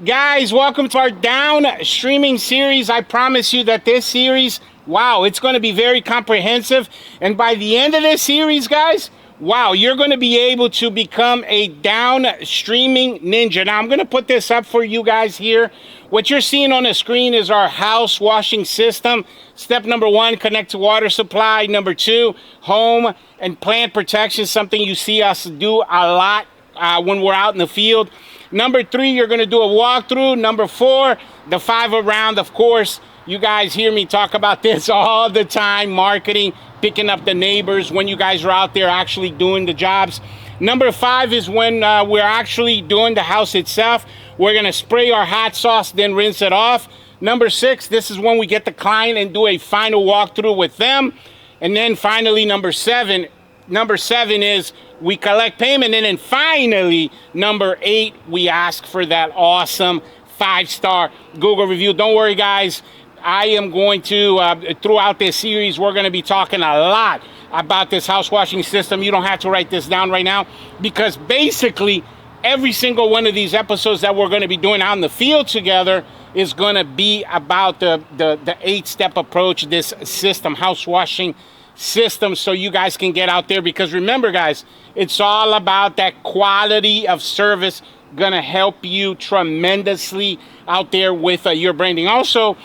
Guys, welcome to our down streaming series. I promise you that this series, wow, it's going to be very comprehensive. And by the end of this series, guys, wow, you're going to be able to become a down streaming ninja. Now, I'm going to put this up for you guys here. What you're seeing on the screen is our house washing system. Step number 1, connect to water supply. Number 2, home and plant protection, something you see us do a lot when we're out in the field. Number 3, you're going to do a walkthrough. Number 4, the 5 around. Of course, you guys hear me talk about this all the time. Marketing, picking up the neighbors when you guys are out there actually doing the jobs. Number 5 is when we're actually doing the house itself. We're going to spray our hot sauce, then rinse it off. Number 6, this is when we get the client and do a final walkthrough with them. And then finally, number 7 is we collect payment. And then finally, number 8, we ask for that awesome 5-star Google review. Don't worry, guys. I am going to, throughout this series, we're going to be talking a lot about this house washing system. You don't have to write this down right now, because basically every single one of these episodes that we're going to be doing out in the field together is going to be about the 8-step approach, this system, house washing system, so you guys can get out there. Because remember, guys, it's all about that quality of service. Gonna help you tremendously out there with your branding. Also,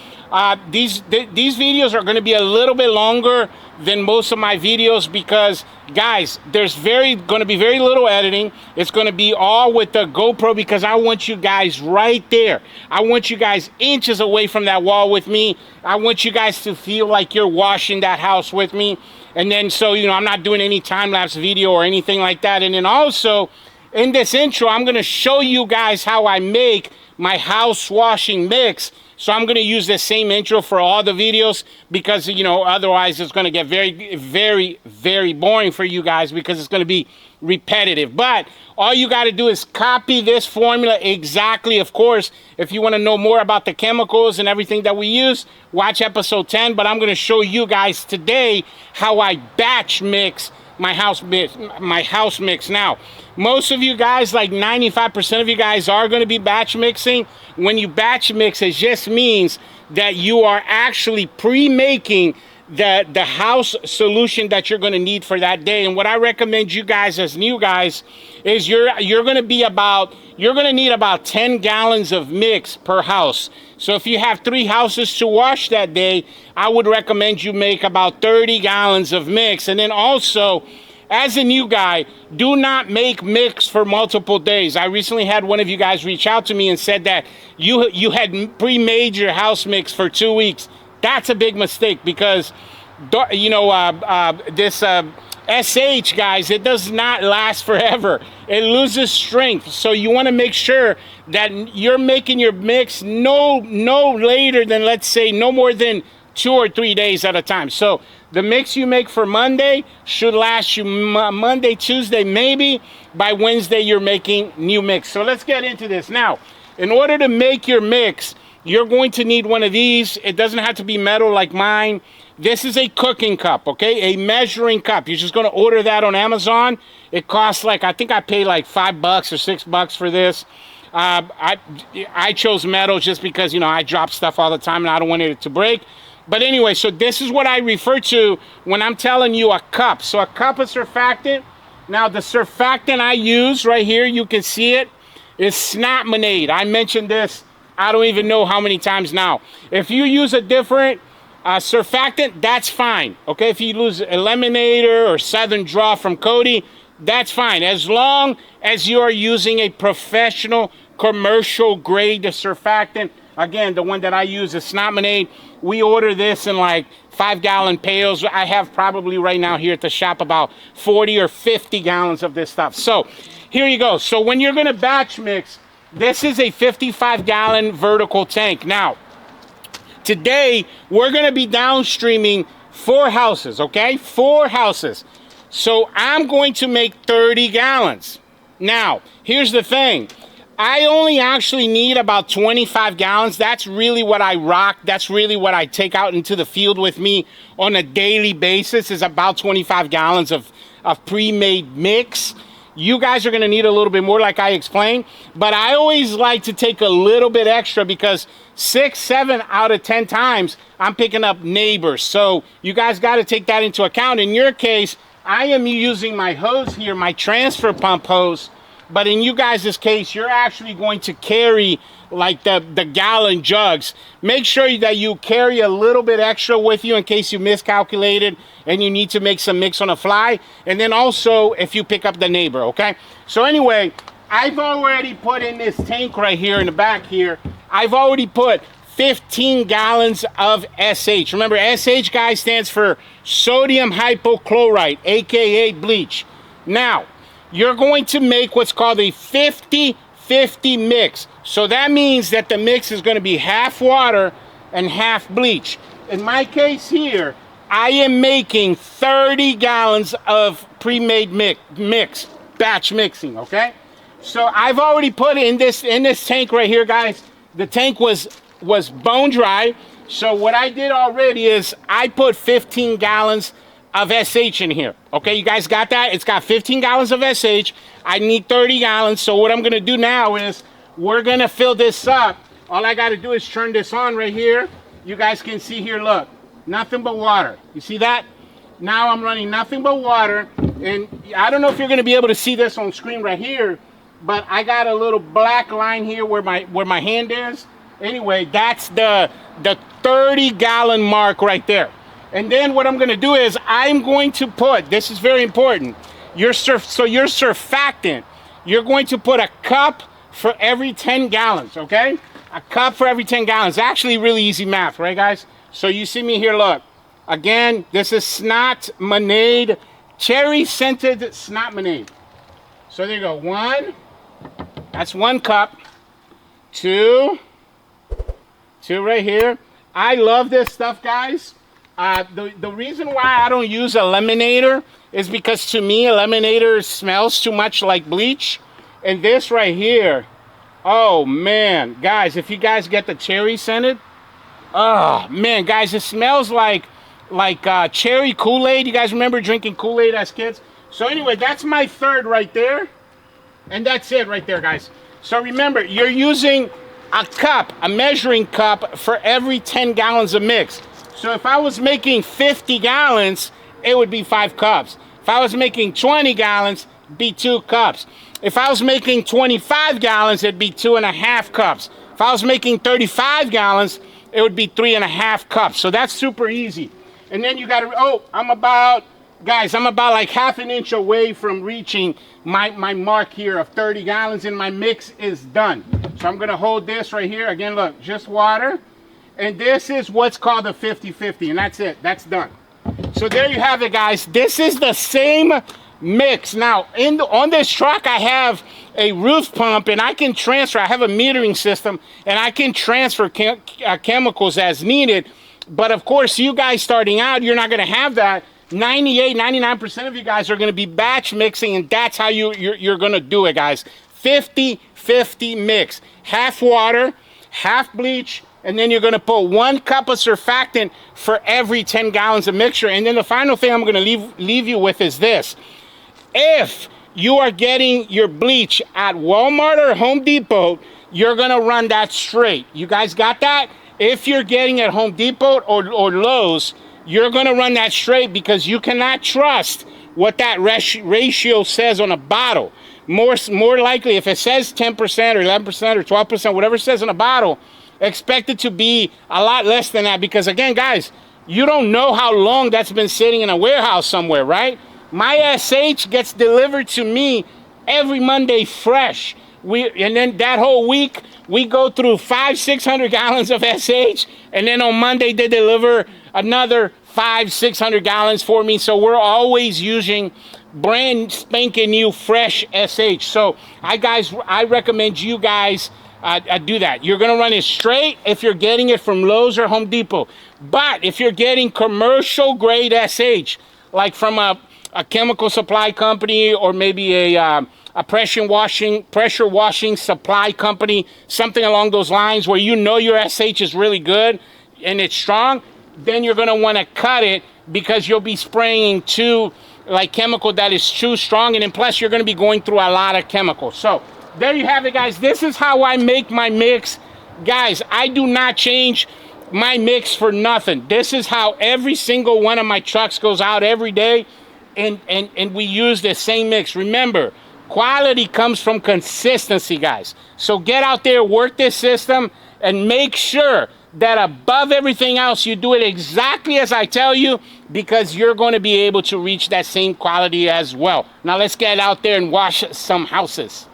these videos are going to be a little bit longer than most of my videos, because guys, there's going to be very little editing. It's going to be all with the GoPro, because I want you guys right there. I want you guys inches away from that wall with me. I want you guys to feel like you're washing that house with me. And then, so, you know, I'm not doing any time-lapse video or anything like that. And then also, in this intro, I'm going to show you guys how I make my house washing mix. So I'm going to use the same intro for all the videos, because, you know, otherwise it's going to get very, very, very boring for you guys, because it's going to be repetitive. But all you got to do is copy this formula exactly. Of course, if you want to know more about the chemicals and everything that we use, watch episode 10. But I'm going to show you guys today how I batch mix my house mix. Now, most of you guys, like 95% of you guys, are going to be batch mixing. When you batch mix, it just means that you are actually pre-making the house solution that you're going to need for that day. And what I recommend you guys as new guys is you're going to need about 10 gallons of mix per house. So if you have 3 houses to wash that day, I would recommend you make about 30 gallons of mix. And then also, as a new guy, do not make mix for multiple days. I recently had one of you guys reach out to me and said that you had pre-made your house mix for 2 weeks. That's a big mistake, because, you know, this SH, guys, it does not last forever. It loses strength. So you want to make sure that you're making your mix no later than, let's say, no more than 2 or 3 days at a time. So the mix you make for Monday should last you Monday, Tuesday, maybe. By Wednesday, you're making new mix. So let's get into this. Now, in order to make your mix, you're going to need one of these. It doesn't have to be metal like mine. This is a cooking cup, okay? A measuring cup. You're just going to order that on Amazon. It costs like, I think I paid like $5 or $6 for this. I chose metal just because, you know, I drop stuff all the time and I don't want it to break. But anyway, so this is what I refer to when I'm telling you a cup. So a cup of surfactant. Now, the surfactant I use right here, you can see it, is Snapmonade. I mentioned this, I don't even know how many times now. If you use a different surfactant, that's fine. Okay, if you use Eliminator or Southern Draw from 𝐂𝐠, that's fine. As long as you are using a professional commercial grade surfactant. Again, the one that I use is Snapmonade. We order this in like 5-gallon pails. I have probably right now here at the shop about 40 or 50 gallons of this stuff. So here you go. So when you're going to batch mix, this is a 55-gallon vertical tank. Now, today we're going to be downstreaming 4 houses, okay? 4 houses. So I'm going to make 30 gallons. Now, here's the thing. I only actually need about 25 gallons. That's really what I rock. That's really what I take out into the field with me on a daily basis, is about 25 gallons of pre-made mix. You guys are going to need a little bit more like I explained, but I always like to take a little bit extra because 6, 7 out of 10 times I'm picking up neighbors. So you guys got to take that into account. In your case, I am using my hose here, my transfer pump hose, but in you guys' case, you're actually going to carry like the gallon jugs. Make sure that you carry a little bit extra with you in case you miscalculated and you need to make some mix on the fly. And then also if you pick up the neighbor, okay? So anyway, I've already put in this tank right here in the back here, I've already put 15 gallons of SH. Remember, SH, guys, stands for sodium hypochlorite, aka bleach. Now, you're going to make what's called a 50-50 mix. So that means that the mix is going to be half water and half bleach. In my case here, I am making 30 gallons of pre-made mix, batch mixing, okay? So I've already put in this tank right here, guys. The tank was bone dry. So what I did already is I put 15 gallons of SH in here. Okay, you guys got that? It's got 15 gallons of SH. I need 30 gallons. So what I'm going to do now is we're going to fill this up. All I got to do is turn this on right here. You guys can see here, look, nothing but water. You see that? Now I'm running nothing but water. And I don't know if you're going to be able to see this on screen right here, but I got a little black line here where my hand is. Anyway, that's the 30-gallon mark right there. And then what I'm going to do is I'm going to put, this is very important, your surfactant, you're going to put a cup for every 10 gallons, okay? A cup for every 10 gallons. Actually really easy math, right, guys? So you see me here, look. Again, this is snot monade, cherry-scented snot monade. So there you go. 1, that's 1 cup. 2 right here. I love this stuff, guys. The reason why I don't use a lemonator is because to me, a lemonator smells too much like bleach. And this right here, oh man, guys, if you guys get the cherry scented, oh man, guys, it smells like cherry Kool-Aid. You guys remember drinking Kool-Aid as kids? So anyway, that's my third right there. And that's it right there, guys. So remember, you're using a cup, a measuring cup for every 10 gallons of mix. So if I was making 50 gallons, it would be 5 cups. If I was making 20 gallons, it'd be 2 cups. If I was making 25 gallons, it'd be 2.5 cups. If I was making 35 gallons, it would be 3.5 cups. So that's super easy. And then you gotta, I'm about like half an inch away from reaching my mark here of 30 gallons and my mix is done. So I'm gonna hold this right here. Again, look, just water. And this is what's called a 50-50, and that's it, that's done. So there you have it, guys. This is the same mix. Now, on this truck, I have a roof pump, and I can transfer. I have a metering system, and I can transfer chemicals as needed. But of course, you guys starting out, you're not gonna have that. 99% of you guys are gonna be batch mixing, and that's how you're gonna do it, guys. 50-50 mix. Half water, half bleach, and then you're going to put 1 cup of surfactant for every 10 gallons of mixture. And then the final thing I'm going to leave you with is this. If you are getting your bleach at Walmart or Home Depot, you're going to run that straight. You guys got that? If you're getting at Home Depot or Lowe's, you're going to run that straight because you cannot trust what that ratio says on a bottle. More likely, if it says 10% or 11% or 12%, whatever it says on a bottle, expect it to be a lot less than that because, again, guys, you don't know how long that's been sitting in a warehouse somewhere, right? My SH gets delivered to me every Monday fresh. And then that whole week, we go through 500-600 gallons of SH, and then on Monday they deliver another 500-600 gallons for me. So we're always using brand spanking new fresh SH. So I recommend you guys do that. You're gonna run it straight if you're getting it from Lowe's or Home Depot. But if you're getting commercial grade SH, like from a chemical supply company or maybe a pressure washing supply company, something along those lines where you know your SH is really good and it's strong, then you're gonna wanna cut it because you'll be spraying 2 like chemical that is too strong, and then plus you're going to be going through a lot of chemicals. So there you have it, guys. This is how I make my mix. Guys, I do not change my mix for nothing. This is how every single one of my trucks goes out every day, and we use the same mix. Remember, quality comes from consistency, guys. So get out there, work this system, and make sure that above everything else, you do it exactly as I tell you, because you're going to be able to reach that same quality as well. Now let's get out there and wash some houses.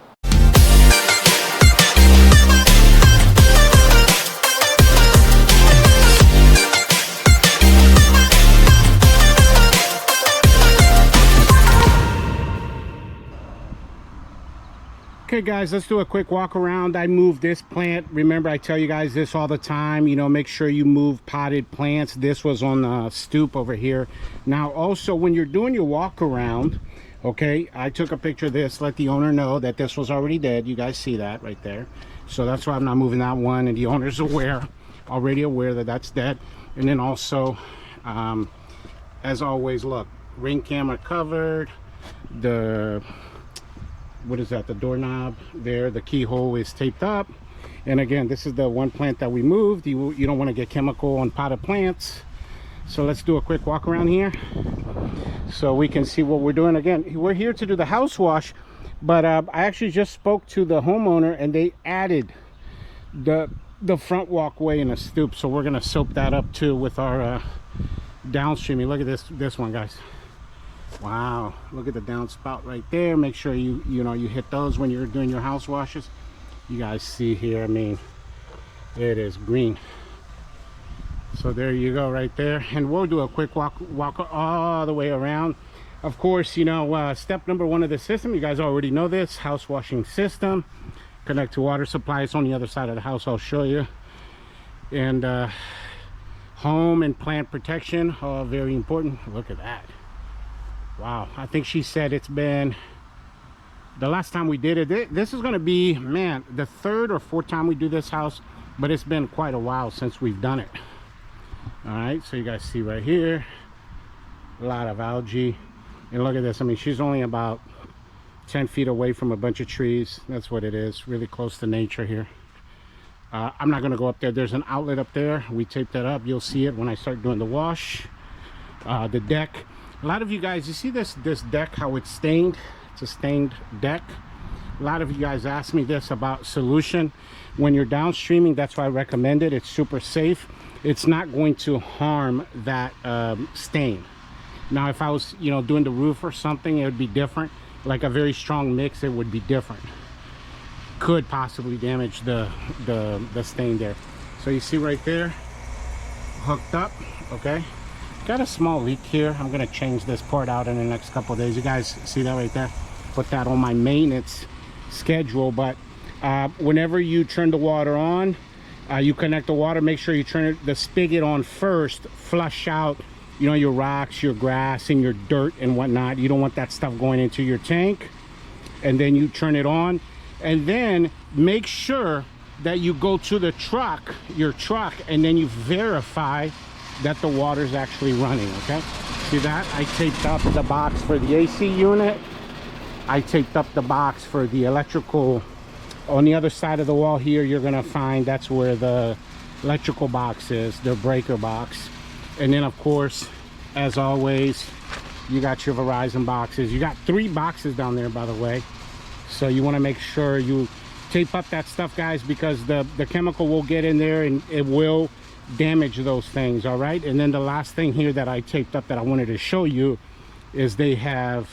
Okay guys, let's do a quick walk around. I moved this plant. Remember, I tell you guys this all the time, you know, make sure you move potted plants. This was on the stoop over here. Now also, when you're doing your walk around, okay, I took a picture of this, let the owner know that this was already dead. You guys see that right there. So that's why I'm not moving that one, and the owner's already aware that that's dead. And then also, as always, look, ring camera covered, the what is that, the doorknob there, the keyhole is taped up. And again, this is the one plant that we moved. You don't want to get chemical on potted plants. So let's do a quick walk around here so we can see what we're doing. Again, we're here to do the house wash, but I actually just spoke to the homeowner, and they added the front walkway and a stoop, so we're gonna soap that up too with our downstream. Look at this one, guys. Wow, look at the downspout right there. Make sure you hit those when you're doing your house washes. You guys see here, I mean, it is green. So there you go right there, and we'll do a quick walk all the way around. Of course, you know, step number one of the system, you guys already know this, house washing system. Connect to water supply. It's on the other side of the house, I'll show you. And home and plant protection, all very important. Look at that. Wow, I think she said it's been, the last time we did it, this is going to be, man, the third or fourth time we do this house, but it's been quite a while since we've done it. All right, so you guys see right here, a lot of algae. And look at this, I mean, she's only about 10 feet away from a bunch of trees. That's what it is, really close to nature here. I'm not going to go up there. There's an outlet up there. We taped that up. You'll see it when I start doing the wash. The deck. A lot of you guys, you see this deck, how it's stained? It's a stained deck. A lot of you guys ask me this about solution. When you're downstreaming, that's why I recommend it. It's super safe. It's not going to harm that stain. Now, if I was, you know, doing the roof or something, it would be different. Like a very strong mix, it would be different. Could possibly damage the stain there. So you see right there, hooked up, okay? Got a small leak here. I'm gonna change this part out in the next couple of days. You guys see that right there? Put that on my maintenance schedule. But whenever you turn the water on, you connect the water, make sure you turn the spigot on first, flush out, you know, your rocks, your grass, and your dirt and whatnot. You don't want that stuff going into your tank. And then you turn it on, and then make sure that you go to the truck, your truck, and then you verify that the water is actually running. Okay, see that? I taped up the box for the AC unit. I taped up the box for the electrical. On the other side of the wall here, you're gonna find that's where the electrical box is, the breaker box. And then of course, as always, you got your Verizon boxes. You got 3 boxes down there, by the way. So you want to make sure you tape up that stuff, guys, because the chemical will get in there and it will damage those things. All right, and then the last thing here that I taped up that I wanted to show you is they have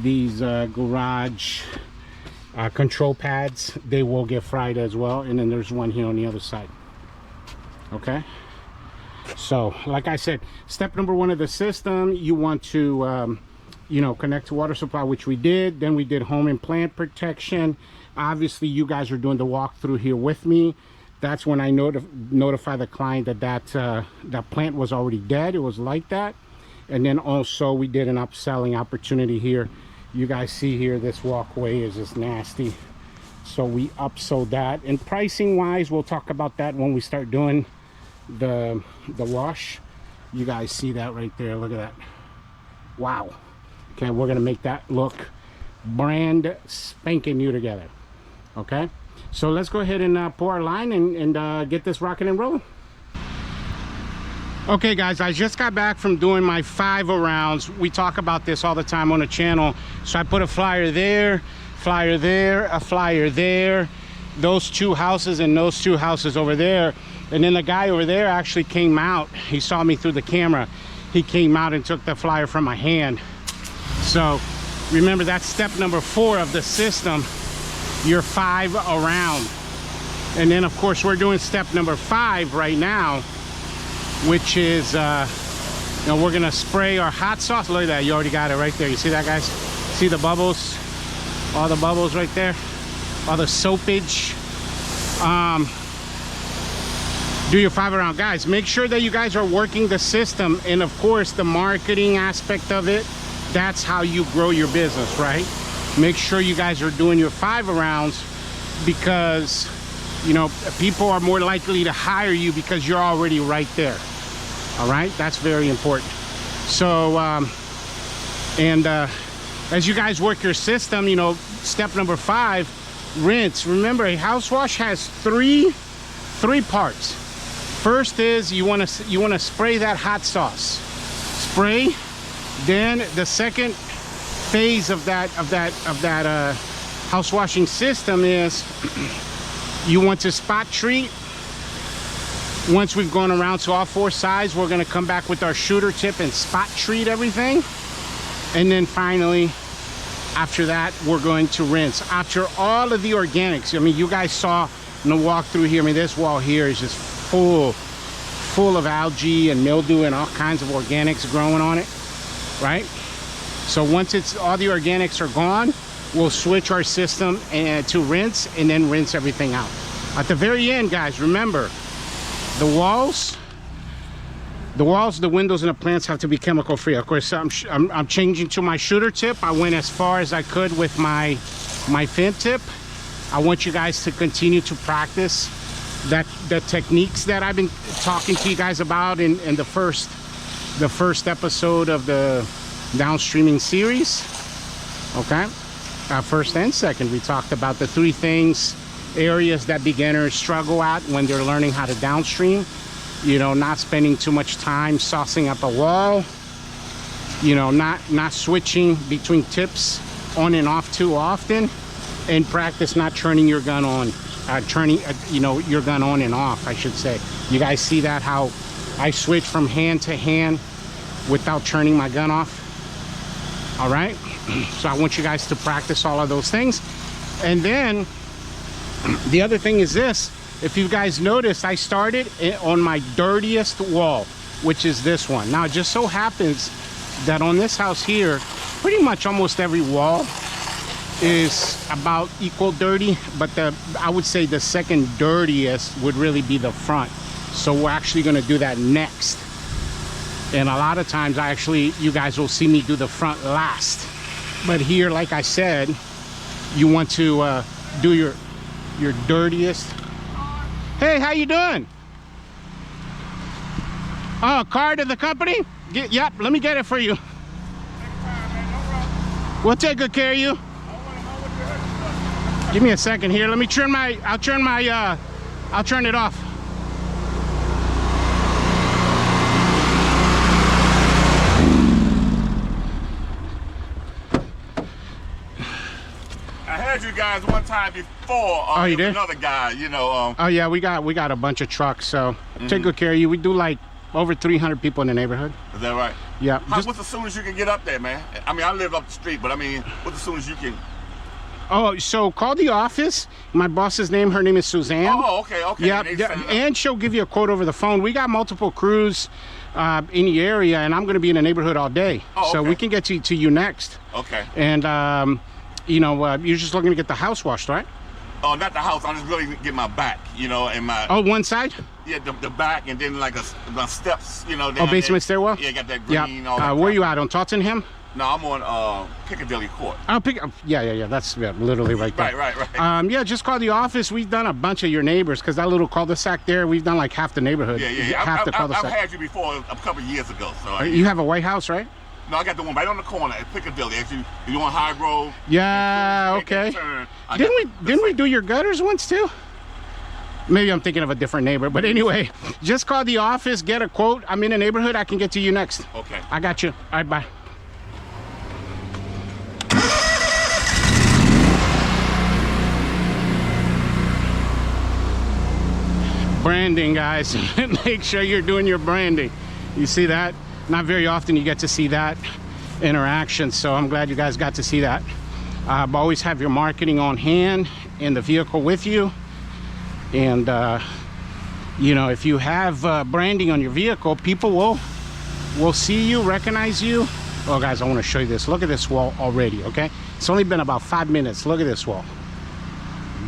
these garage control pads. They will get fried as well. And then there's one here on the other side. Okay, so like I said, step number one of the system, you want to you know, connect to water supply, which we did. Then we did home and plant protection. Obviously you guys are doing the walkthrough here with me. That's when I notify the client that that plant was already dead. It was like that. And then also we did an upselling opportunity here. You guys see here, this walkway is just nasty. So we upsold that. And pricing wise, we'll talk about that when we start doing the wash. You guys see that right there. Look at that. Wow. Okay, we're gonna make that look brand spanking new together. Okay, so let's go ahead and pour our line and get this rocking and rolling. Okay guys, I just got back from doing my 5 rounds. We talk about this all the time on the channel. So I put a flyer there, a flyer there, those 2 houses and those 2 houses over there. And then the guy over there actually came out. He saw me through the camera. He came out and took the flyer from my hand. So remember, that's step number 4 of the system, your 5 around. And then of course we're doing step number 5 right now, which is you know, we're gonna spray our hot sauce. Look at that, you already got it right there. You see that, guys? See the bubbles? All the bubbles right there, all the soapage. Do your 5 around, guys. Make sure that you guys are working the system, and of course the marketing aspect of it. That's how you grow your business, right? Make sure you guys are doing your 5 rounds, because you know, people are more likely to hire you because you're already right there. All right, that's very important. So as you guys work your system, you know, step number 5, rinse. Remember, a house wash has three parts. First is you want to spray that hot sauce. Spray. Then the second phase of that house washing system is you want to spot treat. Once we've gone around to all 4 sides, we're going to come back with our shooter tip and spot treat everything. And then finally, after that, we're going to rinse. After all of the organics, I mean, you guys saw in the walkthrough here, I mean, this wall here is just full of algae and mildew and all kinds of organics growing on it, right? So once all the organics are gone, we'll switch our system to rinse, and then rinse everything out. At the very end, guys, remember, the walls, the windows, and the plants have to be chemical free. Of course, I'm changing to my shooter tip. I went as far as I could with my fin tip. I want you guys to continue to practice the techniques that I've been talking to you guys about in the first episode of the Downstreaming series. Okay. First and second, we talked about the 3 areas that beginners struggle at when they're learning how to downstream. You know, not spending too much time saucing up a wall. You know, not switching between tips on and off too often, and practice not turning your gun on, you know, your gun on and off, I should say. You guys see that, how I switch from hand to hand without turning my gun off? All right. So I want you guys to practice all of those things. And then the other thing is this. If you guys notice, I started on my dirtiest wall, which is this one. Now, it just so happens that on this house here, pretty much almost every wall is about equal dirty, but I would say the second dirtiest would really be the front. So we're actually going to do that next. And a lot of times, you guys will see me do the front last. But here, like I said, you want to do your dirtiest. Hey, how you doing? Oh, card of the company? Yep, let me get it for you. We'll take good care of you. Give me a second here. Let me turn I'll turn it off. You guys one time before. Oh, you did? Another guy, you know. Oh yeah, we got a bunch of trucks, so take good care of you. We do like over 300 people in the neighborhood. Is that right? Yeah. What's as soon as you can get up there, man? I mean, I live up the street, but I mean, what's as soon as you can? Oh, so call the office. My boss's name, her name is Suzanne. Oh, okay. Yeah, and she'll give you a quote over the phone. We got multiple crews in the area, and I'm going to be in the neighborhood all day. Oh, okay. So we can get to you next. Okay. And you know, you're just looking to get the house washed, right? Oh, not the house. I'm just really get my back, you know, and my. Oh, one side? Yeah, the back, and then like my steps, you know. Oh, basement stairwell? Yeah, got that green. Yeah. All that where you at, on Tottenham? No, I'm on Piccadilly Court. Oh, yeah. That's literally right there. Right. Yeah, just call the office. We've done a bunch of your neighbors, because that little cul-de-sac there, we've done like half the neighborhood. Yeah. Half the cul-de-sac. I've had you before a couple of years ago. So you have a White House, right? No, I got the one right on the corner at Piccadilly. Actually, you on High Grove? Yeah, okay. Didn't we do your gutters once too? Maybe I'm thinking of a different neighbor, but anyway, just call the office, get a quote. I'm in the neighborhood. I can get to you next. Okay. I got you. All right, bye. Branding, guys. Make sure you're doing your branding. You see that? Not very often you get to see that interaction, so I'm glad you guys got to see that. But always have your marketing on hand in the vehicle with you. And you know, if you have branding on your vehicle, people will see you, recognize you. Oh guys, I want to show you this. Look at this wall already. Okay, it's only been about 5 minutes. Look at this wall.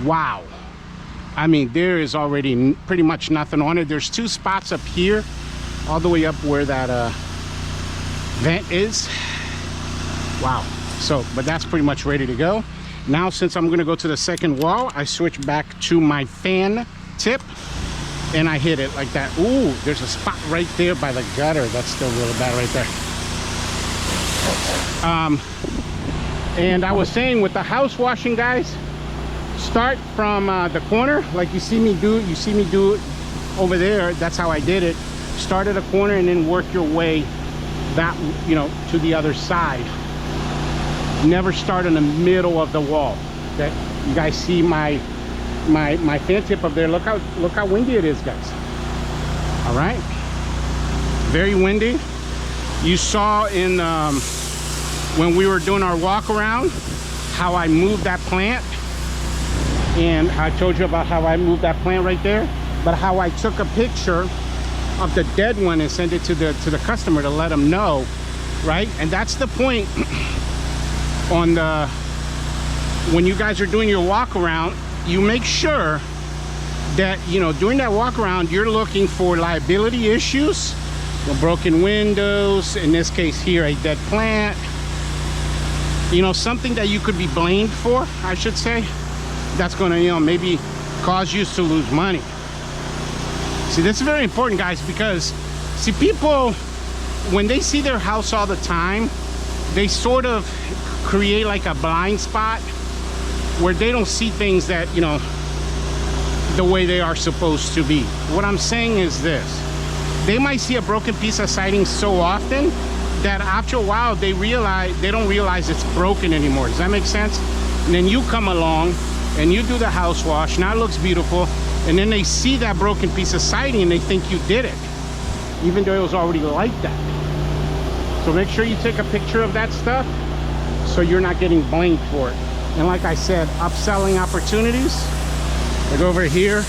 Wow. I mean, there is already pretty much nothing on it. There's 2 spots up here, all the way up where that vent is. Wow. So, but that's pretty much ready to go. Now, since I'm gonna go to the second wall, I switch back to my fan tip and I hit it like that. Ooh, there's a spot right there by the gutter. That's still really bad right there. And I was saying with the house washing, guys, start from the corner like you see me do it over there. That's how I did it. Start at a corner and then work your way that, you know, to the other side. Never start in the middle of the wall. Okay, you guys see my fan tip up there. Look how windy it is, guys. All right, very windy. You saw in when we were doing our walk around how I moved that plant, and I told you about how I moved that plant right there, but how I took a picture of the dead one and sent it to the customer to let them know, right? And that's the point. On the, when you guys are doing your walk around, you make sure that, you know, during that walk around, you're looking for liability issues, you know, broken windows, in this case here, a dead plant, you know, something that you could be blamed for, I should say, that's going to, you know, maybe cause you to lose money. See, this is very important, guys, because see, people, when they see their house all the time, they sort of create like a blind spot where they don't see things that, you know, the way they are supposed to be. What I'm saying is this: they might see a broken piece of siding so often that after a while they don't realize it's broken anymore. Does that make sense? And then you come along and you do the house wash, now it looks beautiful, and then they see that broken piece of siding and they think you did it, even though it was already like that. So make sure you take a picture of that stuff so you're not getting blamed for it. And like I said, upselling opportunities. Like over here,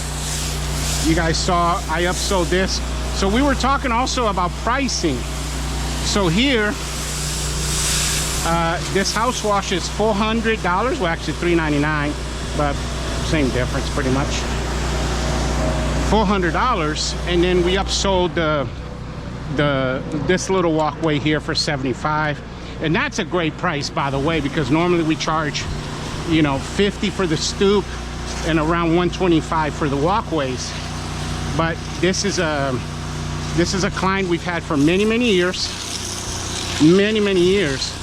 you guys saw I upsold this. So we were talking also about pricing. So here, this house wash is $400. Well, actually $399, but same difference pretty much. $400, and then we upsold this little walkway here for $75. And that's a great price, by the way, because normally we charge, you know, $50 for the stoop and around $125 for the walkways. But this is a client we've had for many years, many years.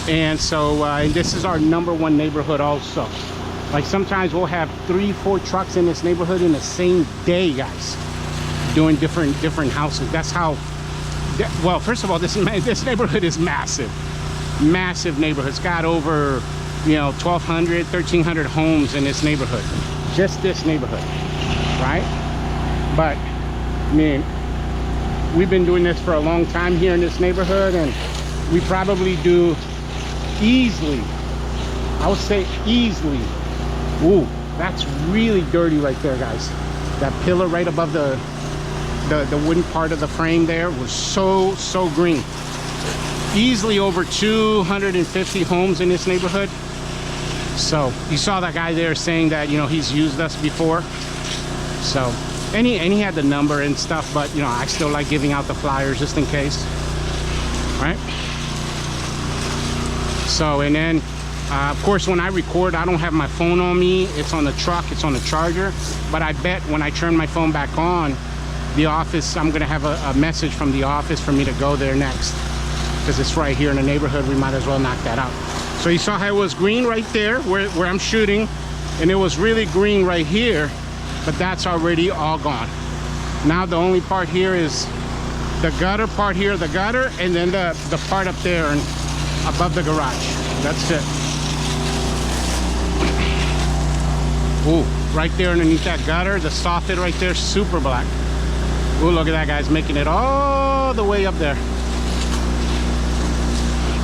And so and this is our #1 neighborhood also. Like sometimes we'll have 3-4 trucks in this neighborhood in the same day, guys, doing different houses. That's how. Well, first of all, this neighborhood is massive neighborhood. It's got over, you know, 1,200, 1,300 homes in this neighborhood, just this neighborhood, right? But I mean, we've been doing this for a long time here in this neighborhood, and we probably do easily, I would say easily. Ooh, that's really dirty right there, guys. That pillar right above the wooden part of the frame there was so green. Easily over 250 homes in this neighborhood. So you saw that guy there saying that, you know, he's used us before. So and he had the number and stuff, but you know, I still like giving out the flyers just in case, right? So, and then of course, when I record, I don't have my phone on me. It's on the truck, it's on the charger. But I bet when I turn my phone back on, the office, I'm gonna have a message from the office for me to go there next. because it's right here in the neighborhood. We might as well knock that out. So you saw how it was green right there where I'm shooting, and it was really green right here, but that's already all gone. Now the only part here is the gutter part here, the gutter, and then the part up there and above the garage. That's it. Ooh, right there underneath that gutter, the soffit right there, super black. Ooh, look at that, guys, making it all the way up there.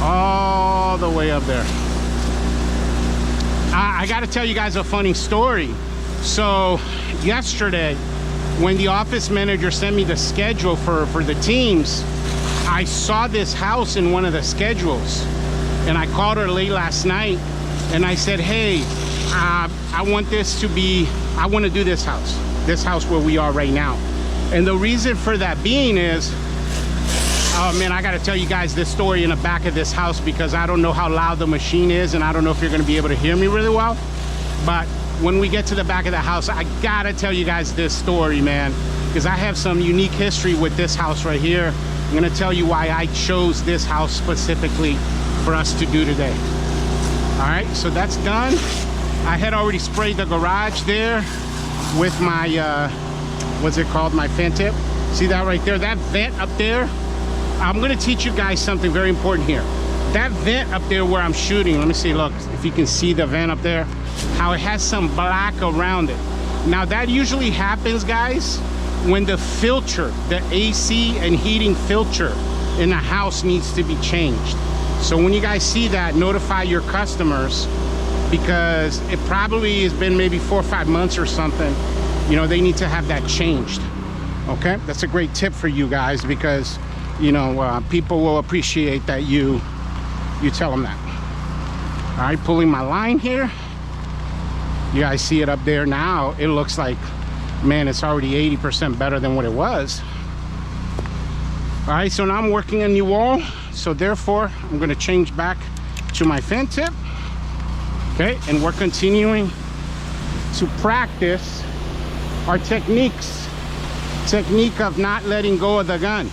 All the way up there. I gotta tell you guys a funny story. So yesterday, when the office manager sent me the schedule for the teams, I saw this house in one of the schedules, and I called her late last night and I said, hey, I want this to be, I want to do this house where we are right now. And the reason for that being is, oh man, I got to tell you guys this story in the back of this house, because I don't know how loud the machine is, and I don't know if you're going to be able to hear me really well. But when we get to the back of the house, I got to tell you guys this story, man, because I have some unique history with this house right here. I'm going to tell you why I chose this house specifically for us to do today. All right, so that's done. I had already sprayed the garage there with my, what's it called, my fan tip. See that right there, that vent up there? I'm gonna teach you guys something very important here. That vent up there where I'm shooting, let me see, look, if you can see the vent up there, how it has some black around it. Now that usually happens, guys, when the filter, the AC and heating filter in the house needs to be changed. So when you guys see that, notify your customers, because it probably has been maybe 4 or 5 months or something. You know, they need to have that changed. Okay, that's a great tip for you guys, because you know, people will appreciate that you tell them that. All right, pulling my line here. You guys see it up there now. It looks like, man, it's already 80% better than what it was. All right, so now I'm working a new wall. So therefore, I'm gonna change back to my fan tip. Okay, and we're continuing to practice our technique of not letting go of the gun.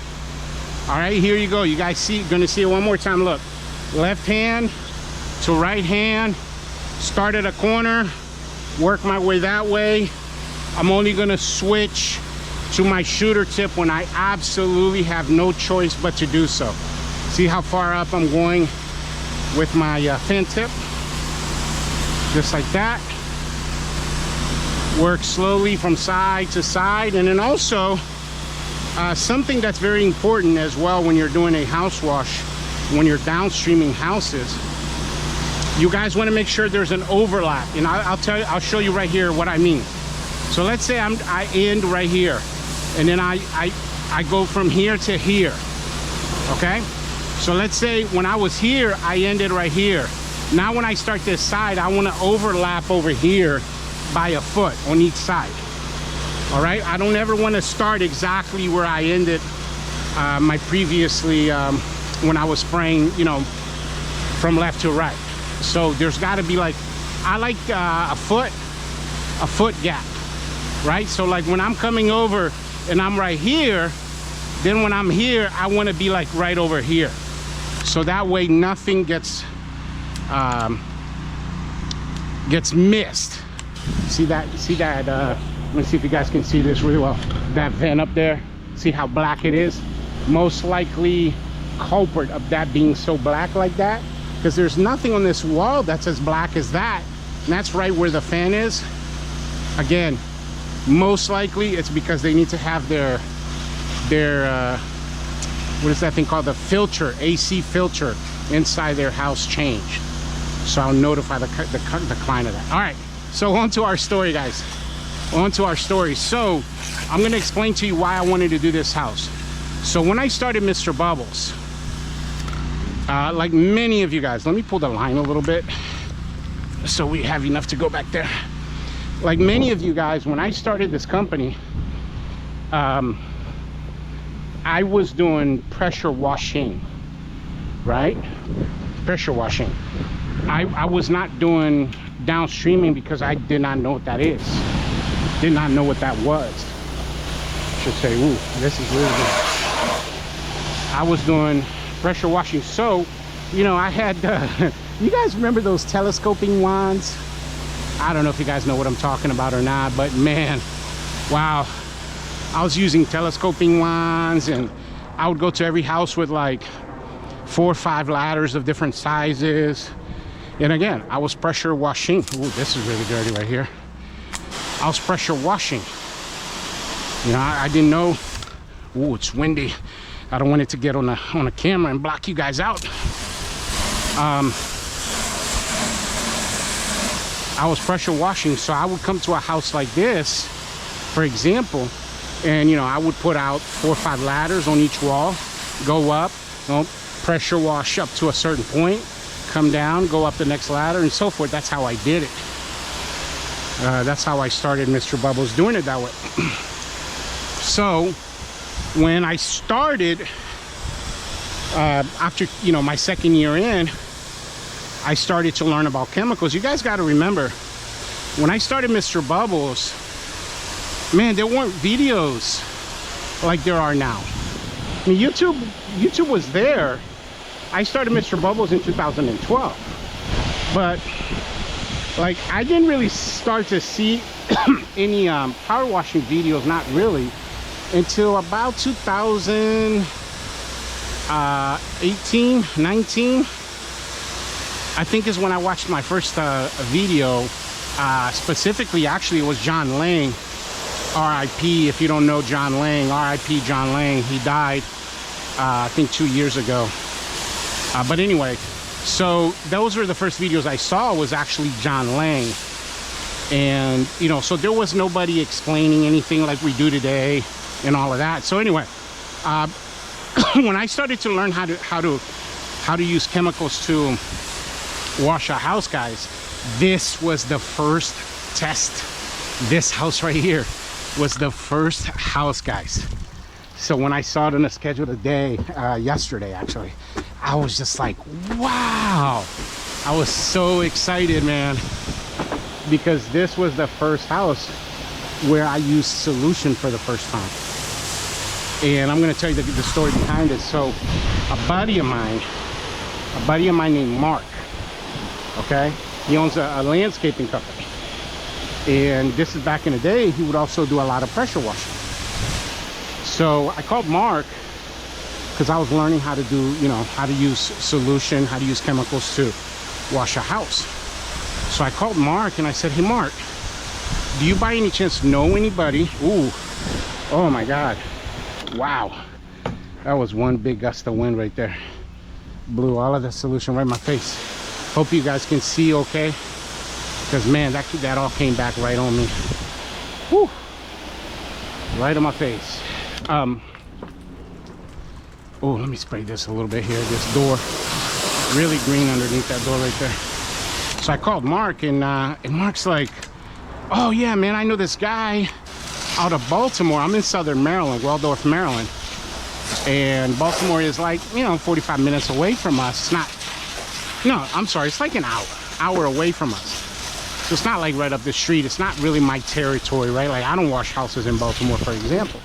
All right, here you go. You guys see, gonna see it one more time. Look, left hand to right hand, start at a corner, work my way that way. I'm only gonna switch to my shooter tip when I absolutely have no choice but to do so. See how far up I'm going with my fan tip? Just like that. Work slowly from side to side. And then also, something that's very important as well when you're doing a house wash, when you're downstreaming houses, you guys want to make sure there's an overlap. And I'll show you right here what I mean. So let's say I end right here, and then I go from here to here. Okay, so let's say when I was here, I ended right here. Now when I start this side, I want to overlap over here by a foot on each side. All right, I don't ever want to start exactly where I ended my previously when I was spraying, you know, from left to right. So there's got to be like, I like a foot gap, right? So like when I'm coming over and I'm right here, then when I'm here, I want to be like right over here. So that way nothing gets missed. See that, let me see if you guys can see this really well. That vent up there, see how black it is? Most likely culprit of that being so black like that, because there's nothing on this wall that's as black as that, and that's right where the fan is. Again, most likely it's because they need to have their what is that thing called, the filter, AC filter inside their house changed. So I'll notify the client of that. All right, so on to our story, guys. On to our story. So I'm going to explain to you why I wanted to do this house. So when I started Mr. Bubbles, like many of you guys, let me pull the line a little bit so we have enough to go back there. Like many of you guys, when I started this company, I was doing pressure washing, right? Pressure washing. I was not doing downstreaming because I did not know what that is. Did not know what that was. I should say, ooh, this is really good. I was doing pressure washing. So, you know, I had, you guys remember those telescoping wands? I don't know if you guys know what I'm talking about or not, but man, wow. I was using telescoping wands, and I would go to every house with like 4 or 5 ladders of different sizes. And again, I was pressure washing. Ooh, this is really dirty right here. I was pressure washing. You know, I didn't know. Ooh, it's windy. I don't want it to get on the camera and block you guys out. I was pressure washing, so I would come to a house like this, for example, and you know, I would put out 4 or 5 ladders on each wall, go up, you know, pressure wash up to a certain point, come down, go up the next ladder, and so forth. That's how I did it. That's how I started Mr. Bubbles, doing it that way. So when I started, after, you know, my 2nd year in, I started to learn about chemicals. You guys got to remember, when I started Mr. Bubbles, man, there weren't videos like there are now. I mean, YouTube was there. I started Mr. Bubbles in 2012, but like I didn't really start to see any power washing videos, not really, until about 2018, 19. I think is when I watched my first video. Specifically, actually, it was John Lang, R.I.P. If you don't know John Lang, R.I.P. John Lang. He died, I think 2 years ago. But anyway, so those were the first videos I saw, was actually John Lang. And, you know, so there was nobody explaining anything like we do today and all of that. So anyway, when I started to learn how to use chemicals to wash a house, guys, this was the first test. This house right here was the first house, guys. So when I saw it on the schedule today, yesterday actually, I was just like, wow. I was so excited, man, because this was the first house where I used solution for the first time. And I'm going to tell you the story behind it. So a buddy of mine named Mark, okay, he owns a landscaping company, and this is back in the day. He would also do a lot of pressure washing. So I called Mark because I was learning how to do, you know, how to use solution, how to use chemicals to wash a house. So I called Mark and I said, hey Mark, do you by any chance know anybody? Ooh, oh my God, wow, that was one big gust of wind right there. Blew all of the solution right in my face. Hope you guys can see okay, because man, that all came back right on me. Whew. Right on my face. Oh, let me spray this a little bit here. This door, really green underneath that door right there. So I called Mark, and Mark's like, oh yeah, man, I know this guy out of Baltimore. I'm in Southern Maryland, Waldorf, Maryland. And Baltimore is like, you know, 45 minutes away from us. It's not, no, I'm sorry, it's like an hour away from us. So it's not like right up the street. It's not really my territory, right? Like I don't wash houses in Baltimore, for example,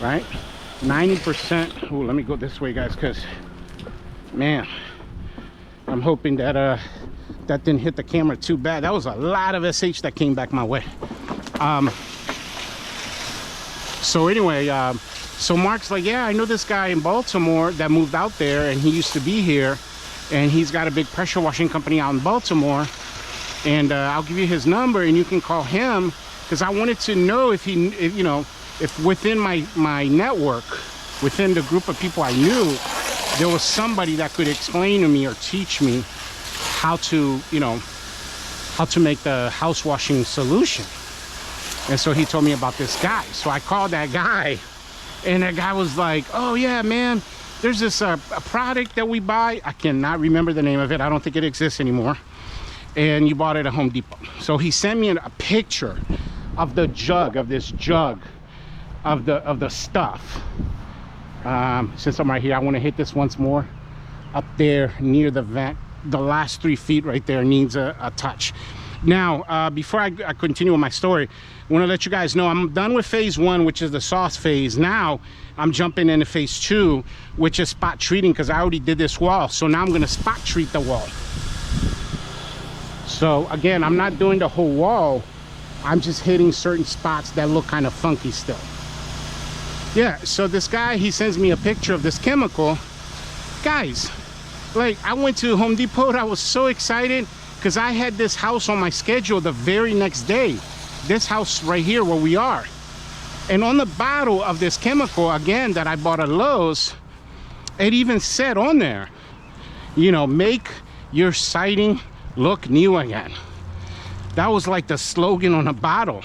right? 90%, ooh, let me go this way, guys, because, man, I'm hoping that that didn't hit the camera too bad. That was a lot of SH that came back my way. So anyway, so Mark's like, yeah, I know this guy in Baltimore that moved out there, and he used to be here, and he's got a big pressure washing company out in Baltimore, and I'll give you his number and you can call him, because I wanted to know if you know, if within my network, within the group of people I knew, there was somebody that could explain to me or teach me how to, you know, how to make the house washing solution. And so he told me about this guy. So I called that guy, and that guy was like, oh yeah, man, there's this a product that we buy. I cannot remember the name of it. I don't think it exists anymore. And you bought it at Home Depot. So he sent me a picture of the jug, of this jug of the stuff. Since I'm right here, I want to hit this once more. Up there near the vent, the last 3 feet right there needs a touch. Now, before I continue with my story, I want to let you guys know I'm done with phase 1, which is the sauce phase. Now I'm jumping into phase 2, which is spot treating, because I already did this wall. So now I'm going to spot treat the wall. So again, I'm not doing the whole wall. I'm just hitting certain spots that look kind of funky still. Yeah, so this guy, he sends me a picture of this chemical. Guys, like, I went to Home Depot. I was so excited because I had this house on my schedule the very next day. This house right here where we are. And on the bottle of this chemical, again, that I bought at Lowe's, it even said on there, you know, make your siding look new again. That was like the slogan on the bottle.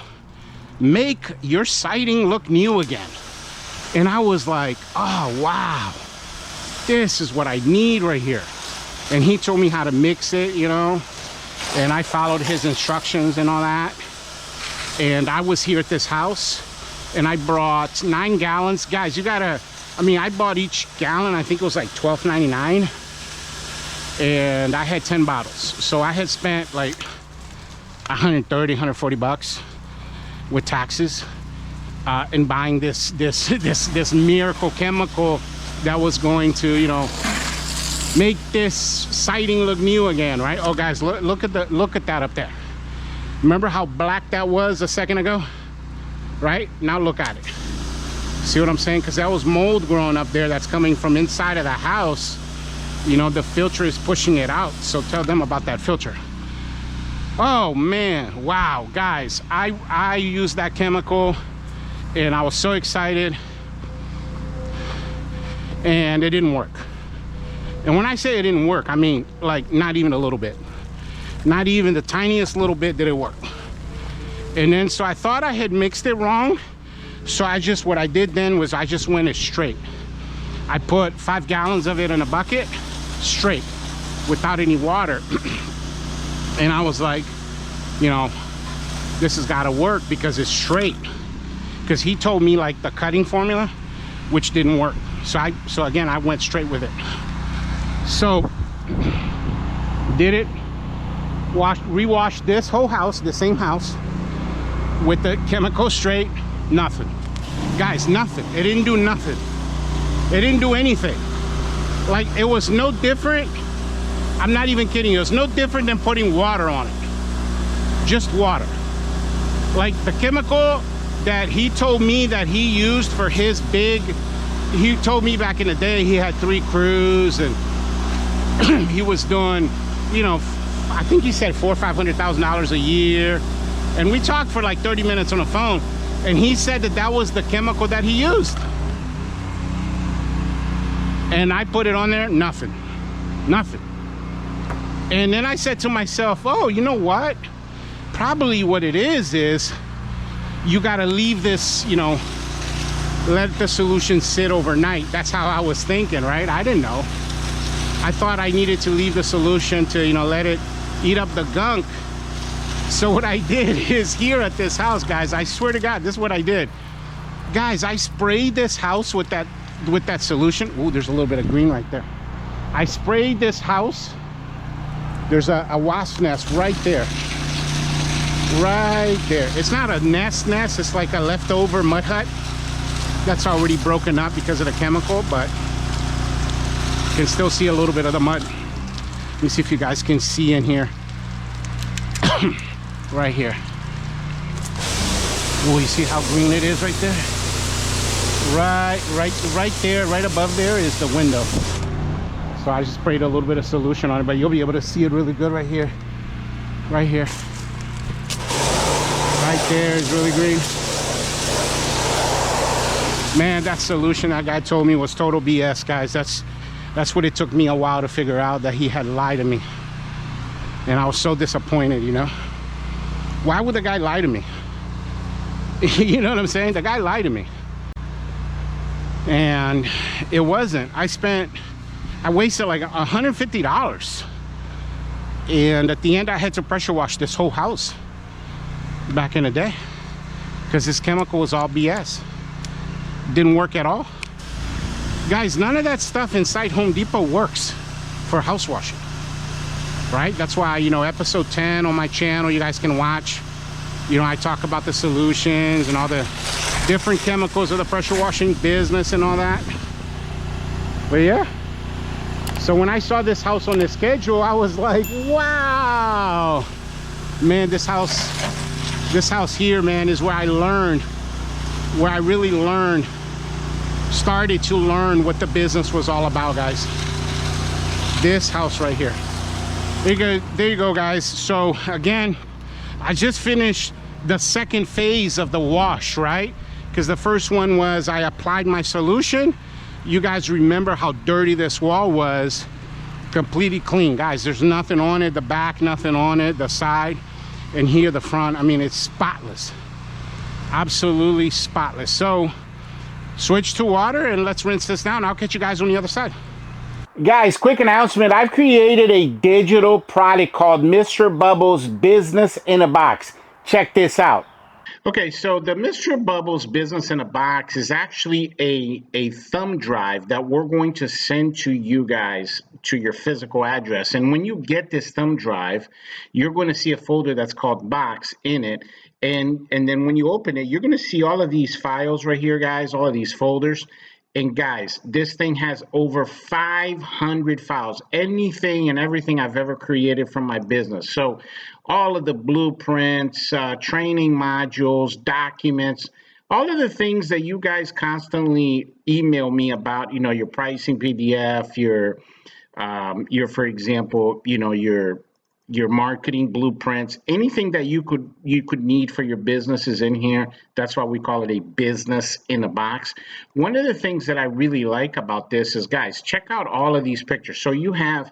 Make your siding look new again. And I was like, oh, wow. This is what I need right here. And he told me how to mix it, you know. And I followed his instructions and all that. And I was here at this house. And I brought 9 gallons. Guys, you gotta, I mean, I bought each gallon, I think it was like $12.99. And I had 10 bottles. So I had spent like 130, 140 bucks with taxes in buying this miracle chemical that was going to, you know, make this siding look new again, right? Oh guys, look at that up there. Remember how black that was a second ago? Right? Now look at it. See what I'm saying? Because that was mold growing up there that's coming from inside of the house. You know, the filter is pushing it out. So tell them about that filter. Oh man, wow, guys, I used that chemical and I was so excited, and it didn't work. And when I say it didn't work, I mean like not even a little bit. Not even the tiniest little bit did it work. And then so I thought I had mixed it wrong. So what I did then was I just went it straight. I put 5 gallons of it in a bucket straight without any water. And I was like, you know, this has got to work because it's straight. Because he told me like the cutting formula, which didn't work. So again, I went straight with it. So did it, rewashed this whole house, the same house, with the chemical straight, nothing. Guys, nothing. It didn't do nothing. It didn't do anything. Like, it was no different. I'm not even kidding you. It was no different than putting water on it. Just water. Like the chemical that he told me that he used for his big, he told me back in the day he had 3 crews and he was doing, you know, I think he said $400,000 or $500,000 a year. And we talked for like 30 minutes on the phone, and he said that that was the chemical that he used. And I put it on there, nothing. And then I said to myself, oh, you know what? Probably what it is you got to leave this, you know, let the solution sit overnight. That's how I was thinking, right? I didn't know. I thought I needed to leave the solution to, you know, let it eat up the gunk. So what I did is here at this house, guys, I swear to God, this is what I did. Guys, I sprayed this house with that solution. Ooh, there's a little bit of green right there. I sprayed this house. There's a wasp nest right there. Right there. It's not a nest, it's like a leftover mud hut that's already broken up because of the chemical, but you can still see a little bit of the mud. Let me see if you guys can see in here. Right here. Oh, you see how green it is right there? Right there, right above there is the window. So I just sprayed a little bit of solution on it, but you'll be able to see it really good right here. Right here. Right there is really green. Man, that solution that guy told me was total BS, guys. That's what it took me a while to figure out, that he had lied to me. And I was so disappointed, you know. Why would the guy lie to me? You know what I'm saying? The guy lied to me. And it wasn't. I wasted like $150. And at the end, I had to pressure wash this whole house back in the day because this chemical was all BS. Didn't work at all. Guys, none of that stuff inside Home Depot works for house washing. right? That's why, you know, episode 10 on my channel, you guys can watch. You know, I talk about the solutions and all the different chemicals of the pressure washing business and all that. But yeah, so when I saw this house on the schedule, I was like, wow, man, this house here, man, is where I learned, where I really learned, started to learn what the business was all about, guys. This house right here. There you go, guys. So again, I just finished the second phase of the wash, right? Because the first one was I applied my solution. You guys remember how dirty this wall was. Completely clean, guys. There's nothing on it, the back, nothing on it, the side, and here the front. I mean, it's spotless, absolutely spotless. So switch to water and let's rinse this down. I'll catch you guys on the other side. Guys, quick announcement. I've created a digital product called Mr. Bubbles Business in a Box. Check this out. Okay, so the Mr. Bubbles Business in a Box is actually a thumb drive that we're going to send to you guys to your physical address. And when you get this thumb drive, you're going to see a folder that's called Box in it. And then when you open it, you're going to see all of these files right here, guys, all of these folders. And guys, this thing has over 500 files, anything and everything I've ever created from my business. So all of the blueprints, training modules, documents, all of the things that you guys constantly email me about, you know, your pricing PDF, your for example, you know, your marketing blueprints, anything that you could need for your business is in here. That's why we call it a business in a box. One of the things that I really like about this is, guys, check out all of these pictures. So you have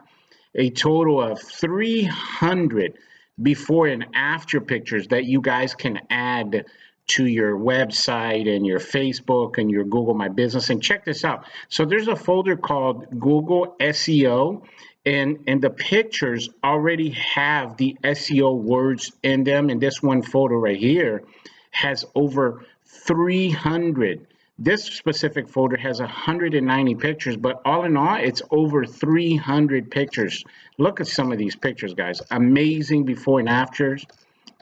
a total of 300 before and after pictures that you guys can add to your website and your Facebook and your Google My Business. And check this out. So there's a folder called Google SEO. And the pictures already have the SEO words in them. And this one photo right here has over 300. This specific folder has 190 pictures, but all in all, it's over 300 pictures. Look at some of these pictures, guys. Amazing before and afters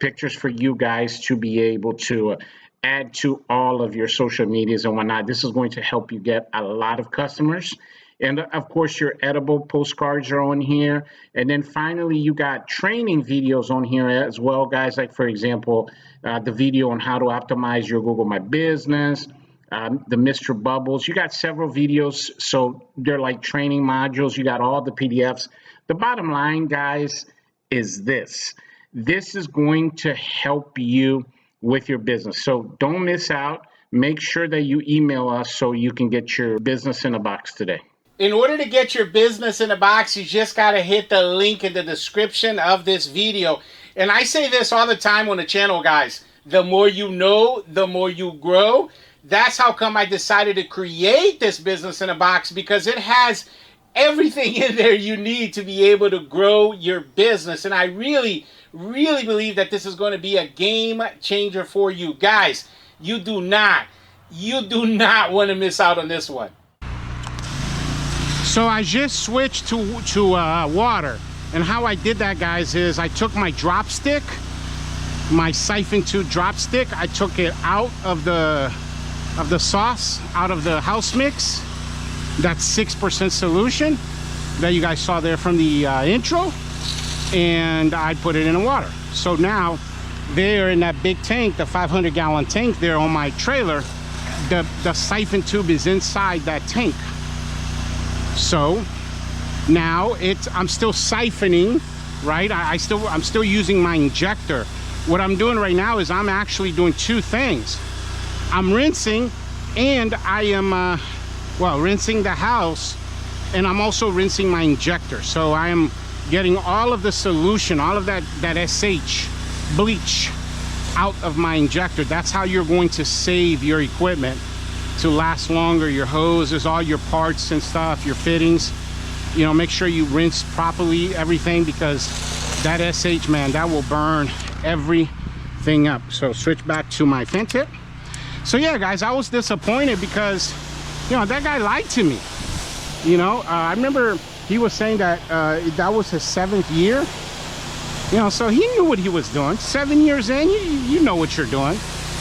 pictures for you guys to be able to add to all of your social medias and whatnot. This is going to help you get a lot of customers. And of course, your edible postcards are on here. And then finally, you got training videos on here as well, guys. Like, for example, the video on how to optimize your Google My Business, the Mr. Bubbles. You got several videos. So they're like training modules. You got all the PDFs. The bottom line, guys, is this. This is going to help you with your business. So don't miss out. Make sure that you email us so you can get your business in a box today. In order to get your business in a box, you just got to hit the link in the description of this video. And I say this all the time on the channel, guys. The more you know, the more you grow. That's how come I decided to create this business in a box, because it has everything in there you need to be able to grow your business. And I really, really believe that this is going to be a game changer for you. Guys, you do not want to miss out on this one. So I just switched to water, and how I did that, guys, is I took my drop stick, my siphon tube drop stick. I took it out of the sauce, out of the house mix. That's 6% solution that you guys saw there from the intro, and I put it in the water. So now there in that big tank, the 500-gallon tank there on my trailer, the siphon tube is inside that tank. So now I'm still siphoning, right? I'm still using my injector. What I'm doing right now is I'm actually doing two things. I'm rinsing, and I am rinsing the house, and I'm also rinsing my injector. So I am getting all of the solution, all of that SH bleach out of my injector. That's how you're going to save your equipment to last longer, your hoses, all your parts and stuff, your fittings. You know, make sure you rinse properly everything, because that SH, man, that will burn everything up. So switch back to my fin tip. So yeah, guys, I was disappointed because, you know, that guy lied to me. You know, I remember he was saying that that was his 7th year. You know, so he knew what he was doing. 7 years in, you know what you're doing.